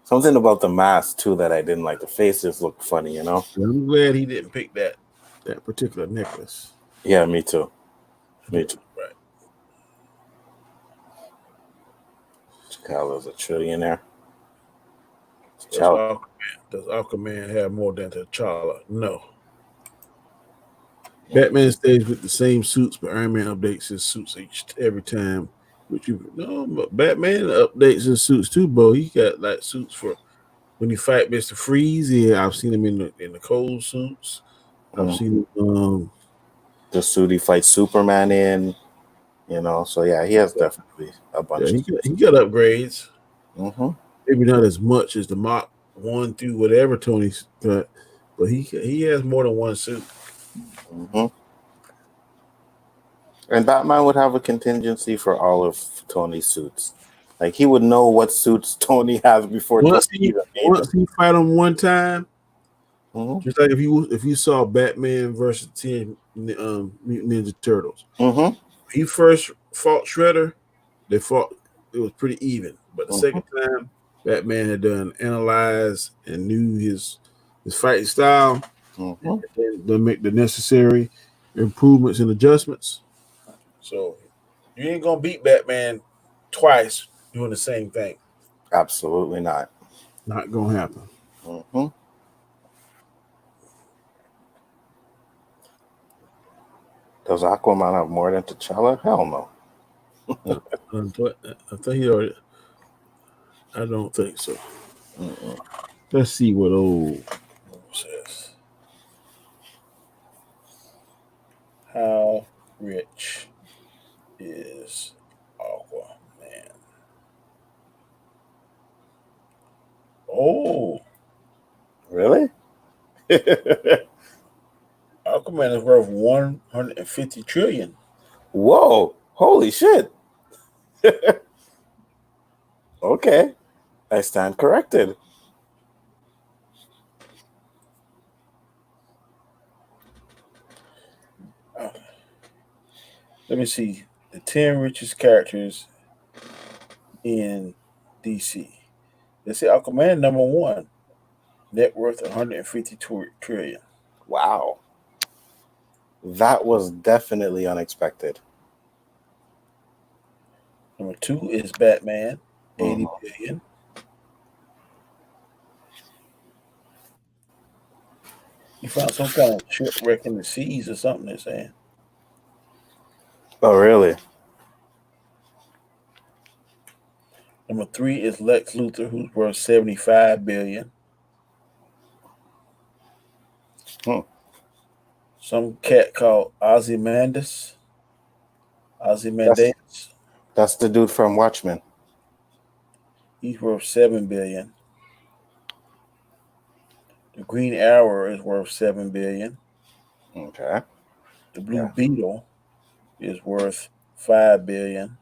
something about the mask too that I didn't like. The faces looked funny, you know? I'm glad he didn't pick that particular necklace. Yeah, me too. Me too. Right. T'Challa's a trillionaire. Does Aquaman have more than T'Challa? No. Batman stays with the same suits, but Iron Man updates his suits every time. But Batman updates his suits too, bro. He got like suits for when he fight Mr. Freeze. Yeah, I've seen him in the cold suits. I've seen him the suit he fights Superman in, you know. So yeah, he has definitely a bunch. He got upgrades. Mm-hmm. maybe not as much as the Mach 1 through whatever Tony's got, but he has more than one suit. Mm-hmm. And Batman would have a contingency for all of Tony's suits. Like he would know what suits Tony has before Tony even made once he fight him one time, them. just like if you saw Batman versus 10 Mutant Ninja Turtles, Mm-hmm. he first fought Shredder, they fought, it was pretty even. But the Mm-hmm. second time, Batman had done analyze and knew his fighting style, Mm-hmm. and then make the necessary improvements and adjustments. So you ain't gonna beat Batman twice doing the same thing. Absolutely not. Not gonna happen. Mm-hmm. Does Aquaman have more than T'Challa? Hell no. I think he already. I don't think so. Mm-mm. Let's see what old says. How rich is Aquaman? Oh, Really? Aquaman is worth 150 trillion. Whoa! Holy shit! Okay, I stand corrected. Let me see the 10 richest characters in DC. They say Aquaman number one, net worth 150 trillion. Wow, that was definitely unexpected. Number two is Batman, 80 Mhm. billion. He found some kind of shipwreck in the seas or something, they're saying. Oh, really? Number three is Lex Luthor, who's worth 75 billion. Hmm. Some cat called Ozymandias. Ozymandias. That's the dude from Watchmen. He's worth 7 billion. The Green Arrow is worth 7 billion. Okay. The Blue Yeah. Beetle is worth 5 billion.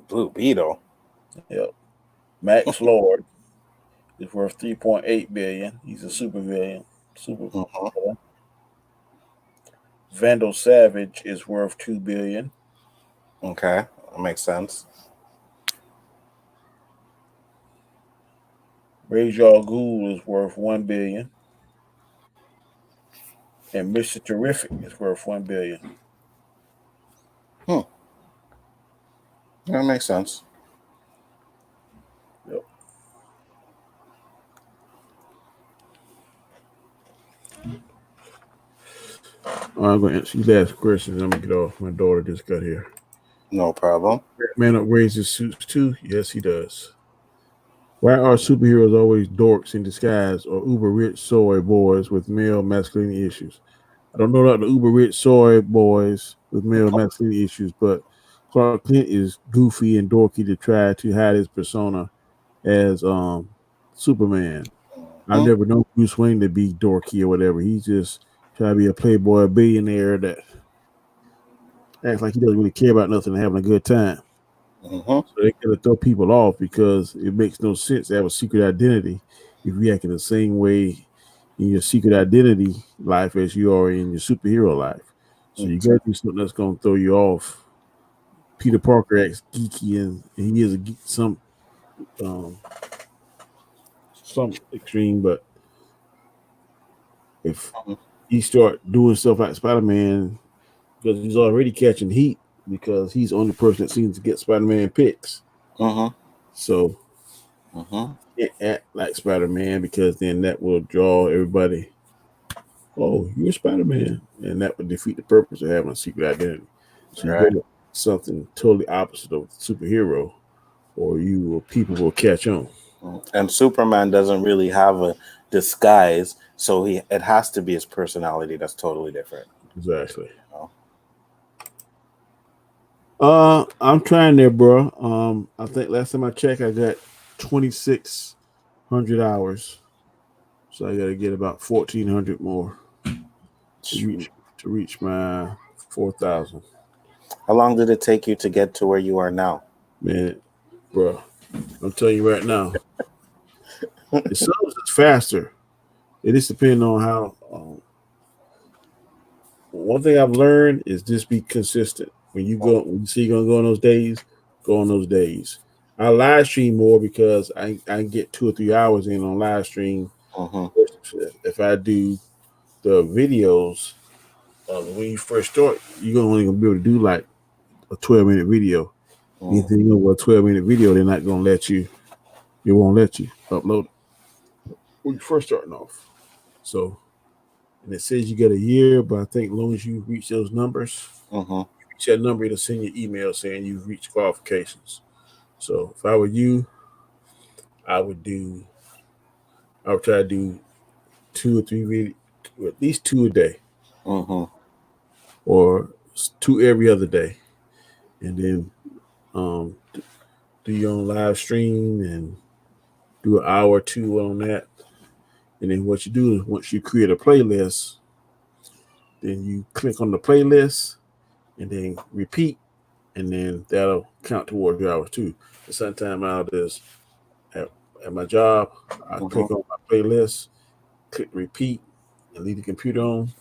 Blue Beetle. Yep. Max Lord is worth 3.8 billion. He's a super villain. Super Mhm. villain. Vandal Savage is worth 2 billion. Okay, that makes sense. Ra's al Ghul is worth 1 billion. And Mr. Terrific is worth 1 billion. That makes sense. Yep. I'm going to answer these last questions. I'm going to get off. My daughter just got here. No problem. Man upgrades his suits too? Yes, he does. Why are superheroes always dorks in disguise or uber rich soy boys with male masculinity issues? I don't know about the uber rich soy boys with male masculinity issues, but Clark Kent is goofy and dorky to try to hide his persona as Superman. I've never known Bruce Wayne to be dorky or whatever. He's just trying to be a playboy billionaire that acts like he doesn't really care about nothing and having a good time. Mm-hmm. So they gotta throw people off because it makes no sense to have a secret identity if you act in the same way in your secret identity life as you are in your superhero life. So you gotta do something that's gonna throw you off. Peter Parker acts geeky and he is a geek, some extreme, but if he start doing stuff like Spider-Man, because he's already catching heat because he's the only person that seems to get Spider-Man picks. Mm-hmm. So Mm-hmm. it act like Spider-Man because then that will draw everybody. Oh, you're Spider-Man, and that would defeat the purpose of having a secret identity. So you Right. go something totally opposite of superhero, or people will catch on. And Superman doesn't really have a disguise, so it has to be his personality that's totally different. Exactly. You I'm trying there, bro. I think last time I checked, I got 2,600 hours. So I got to get about 1,400 more to reach my 4,000. How long did it take you to get to where you are now? Man, bro, I'm telling you right now, the subs is faster. It is depending on how. One thing I've learned is just be consistent. When you see you're gonna go on those days, go on those days. I live stream more because I get 2 or 3 hours in on live stream. If I do the videos, when you first start, you're only gonna be able to do like a 12-minute video. Anything over a 12-minute video, they're not gonna let you. It won't let you upload it when you're first starting off. So, and it says you get a year, but I think as long as you reach those numbers, reach that number, it'll send you email saying you've reached qualifications. So, if I were you, I would try to do 2 or 3 videos, at least 2 a day, or 2 every other day, and then do your own live stream and do an hour or 2 on that. And then what you do is once you create a playlist, then you click on the playlist and then repeat, and then that'll count towards your hours too. And sometimes I'll just at my job, I click on my playlist, click repeat, and leave the computer on,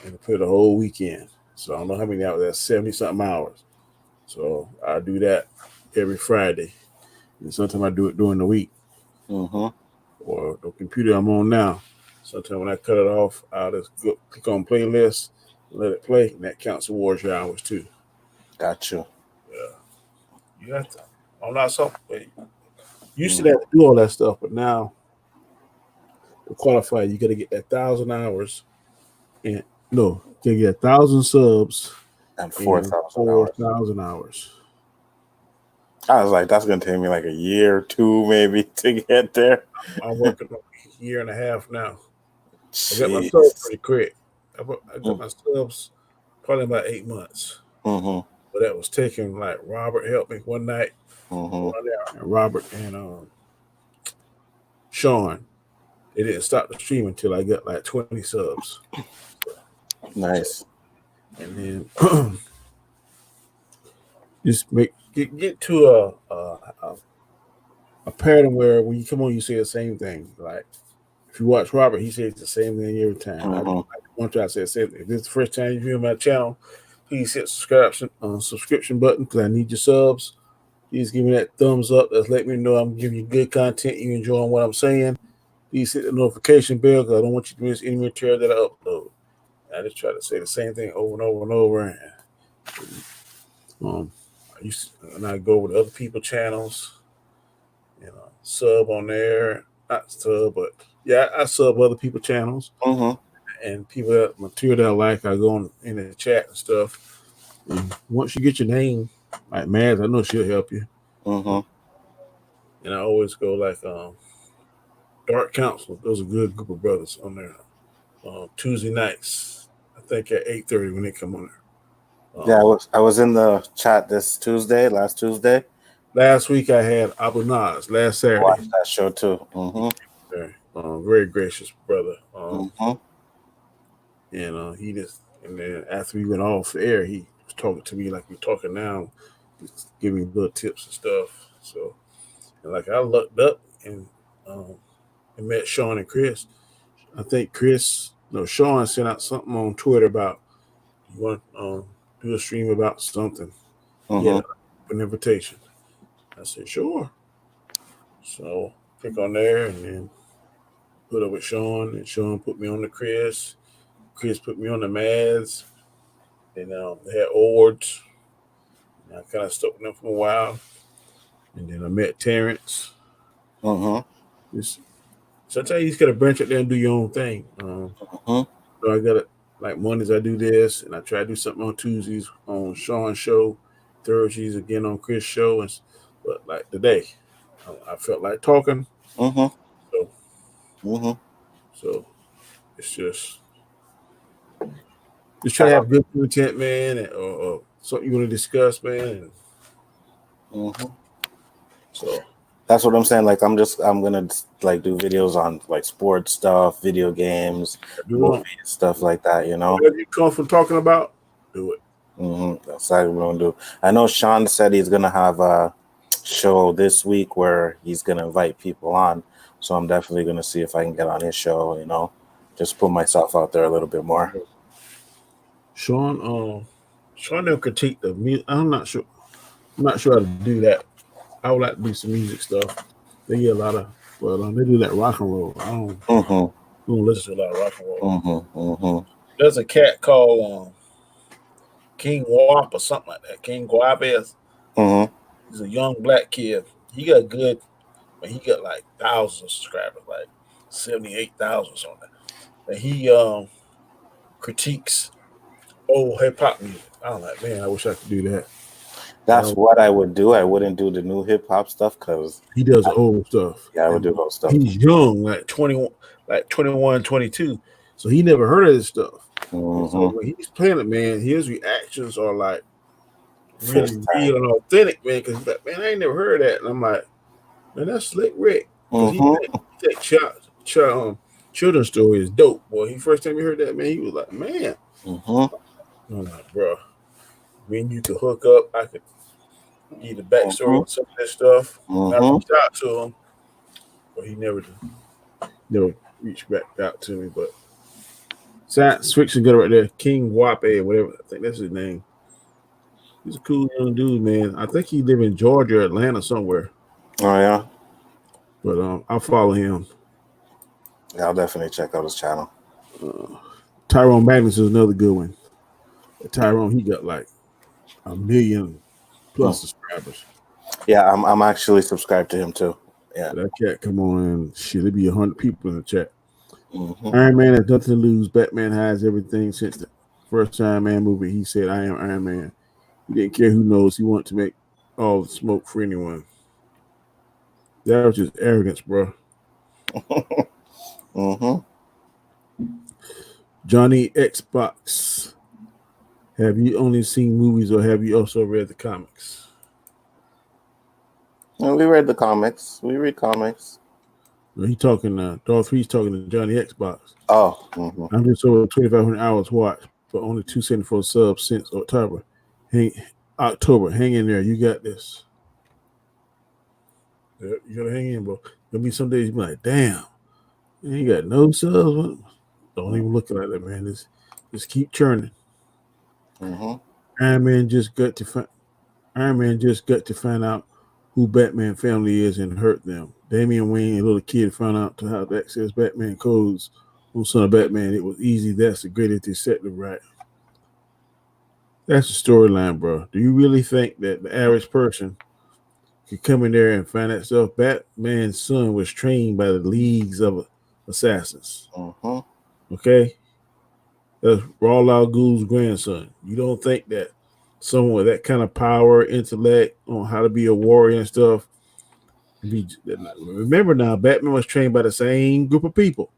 and put the whole weekend. So I don't know how many hours. That's 70 something hours. So I do that every Friday, and sometimes I do it during the week. Or the computer I'm on now. Sometimes when I cut it off, I'll just click on playlist, let it play, and that counts towards your hours too. Got you. Yeah, you have to. I'm not something. Used to have to do all that stuff, but now to qualify, you got to get that 1,000 hours, and no, you get 1,000 subs and 4,000 hours. I was like, that's gonna take me like a year or 2 maybe to get there. I'm working on a year and a half now. I got my subs pretty quick. I got my subs probably about 8 months. But that was taking like Robert helped me one night. And Robert and Sean. They didn't stop the stream until I got like 20 subs. Nice. So, and then just get to a pattern where when you come on, you say the same thing. Like if you watch Robert, he says the same thing every time. I want you to say the same thing. If this is the first time you view my channel, please hit subscription button because I need your subs. Please give me that thumbs up. That's let me know I'm giving you good content. You enjoying what I'm saying. Please hit the notification bell because I don't want you to miss any material that I upload. I just try to say the same thing over and over and over. And I go with other people's channels, sub on there. Not sub, but yeah, I sub other people's channels. And people that material that I like, I go in the chat and stuff. And once you get your name, like Mads, I know she'll help you. And I always go like Dark Council. Those are a good group of brothers on there. Tuesday nights, I think at 8:30 when they come on there. Yeah, I was in the chat last Tuesday. Last week I had Abu Nas. Last Saturday, I watched that show too. Very gracious brother. And he just, and then after we went off air, he was talking to me like we're talking now, just giving me little tips and stuff. So, and like I looked up and met Sean and Chris. I think Sean sent out something on Twitter about you want to do a stream about something. Yeah, an invitation. I said sure. So click on there and then put up with Sean, and Sean put me on the Chris. Chris put me on the Mads, and they had awards. And I kind of stuck with them for a while, and then I met Terrence. Sometimes you just gotta branch out there and do your own thing. So I got it. Like Mondays I do this, and I try to do something on Tuesdays on Sean's show, Thursdays again on Chris' show, but like today, I felt like talking. So it's just try to have good content, man, or something you want to discuss, man. So That's what I'm saying. Like I'm gonna like do videos on like sports stuff, video games, movies, stuff like that. You know, whatever you come from talking about, do it. That's what we're gonna do. I know Sean said he's gonna have a show this week where he's gonna invite people on. So I'm definitely gonna see if I can get on his show. You know, just put myself out there a little bit more. Sean will critique the music. I'm not sure how to do that. I would like to do some music stuff. They get a lot of, but they do that rock and roll. I don't listen to a lot of rock and roll. There's a cat called King Wap or something like that. King Guapes. He's a young black kid. He got good, but he got like thousands of subscribers, like 78,000 or something. And he critiques old hip hop music. I'm like, man, I wish I could do that. That's what I would do. I wouldn't do the new hip hop stuff because he does old stuff. Yeah, I would do old stuff. He's young, like 21, 22. So he never heard of this stuff. So when he's playing it, man, his reactions are like really real and authentic, man. Because he's like, man, I ain't never heard of that. And I'm like, man, that's Slick Rick. He take children's story is dope. Boy, he first time he heard that, man, he was like, man. I'm like, bro, when you could hook up, I could give the backstory on some of this stuff. I reached out to him, but he never reached back out to me. But science fiction good right there, King Wape, whatever. I think that's his name. He's a cool young dude, man. I think he live in Georgia, Atlanta, somewhere. Oh yeah. But I'll follow him. Yeah, I'll definitely check out his channel. Tyrone Magnus is another good one. Tyrone, he got like 1 million plus subscribers. Yeah, I'm actually subscribed to him too. Yeah, that cat come on and shit. It'd be 100 people in the chat. Iron Man has nothing to lose. Batman has everything since the first Iron Man movie. He said, "I am Iron Man." He didn't care who knows. He wanted to make all the smoke for anyone. That was just arrogance, bro. Johnny Xbox. Have you only seen movies or have you also read the comics? Well, we read the comics. We read comics. Well, he's talking Darth 3's talking to Johnny Xbox. Oh. I'm just over 2,500 hours watched, but only 274 subs since October. Hang in there. You got this. Yeah, you gotta hang in, bro. There'll be some days you be like, damn, you ain't got no subs. Don't even look like that, man. Just keep churning. Iron Man just got to find out who Batman family is and hurt them. Damian Wayne, a little kid, found out to how to access Batman codes on Son of Batman. It was easy. That's the greatest detective, right? That's the storyline, bro. Do you really think that the average person could come in there and find that stuff? Batman's son was trained by the leagues of assassins. Okay? That's Ra's al Ghul's grandson. You don't think that someone with that kind of power, intellect on how to be a warrior and stuff? Remember now, Batman was trained by the same group of people.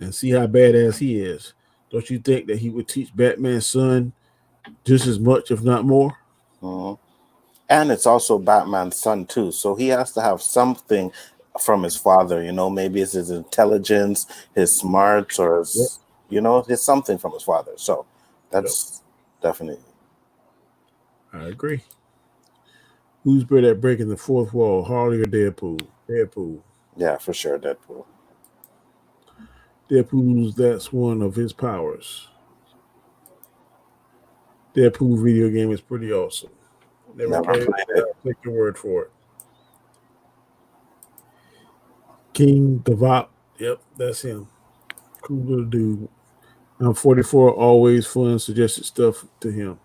And see how badass he is. Don't you think that he would teach Batman's son just as much, if not more? And it's also Batman's son too, so he has to have something from his father. You know, maybe it's his intelligence, his smarts, or his, his something from his father. So that's definitely. I agree. Who's better at breaking the fourth wall, Harley or Deadpool? Deadpool. Yeah, for sure, Deadpool. That's one of his powers. Deadpool video game is pretty awesome. Never played it. Take your word for it. King Gavop. Yep, that's him. Cool little dude. I'm 44. Always fun. Suggested stuff to him.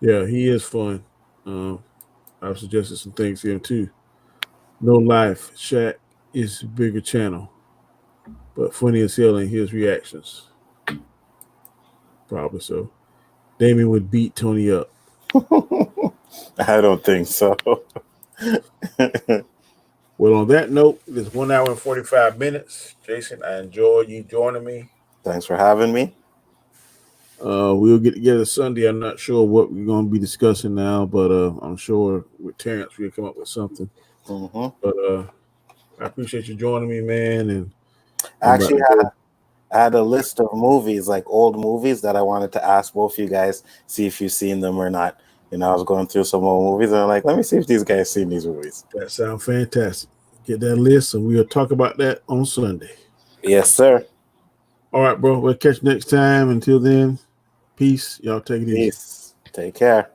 Yeah, he is fun. I've suggested some things to him too. No Life. Shaq is a bigger channel, but funny as hell in his reactions. Probably so. Damien would beat Tony up. I don't think so. Well, on that note, it's 1 hour and 45 minutes. Jason, I enjoy you joining me. Thanks for having me. We'll get together Sunday. I'm not sure what we're going to be discussing now, but I'm sure with Terrence we'll come up with something. Mm-hmm. But I appreciate you joining me, man. And I'm about Actually, to go. I had a list of movies, like old movies, that I wanted to ask both you guys, see if you've seen them or not. I was going through some old movies, and I'm like, let me see if these guys seen these movies. That sounds fantastic. Get that list, and we'll talk about that on Sunday. Yes, sir. All right, bro. We'll catch you next time. Until then, peace. Y'all take it easy. Peace. Take care.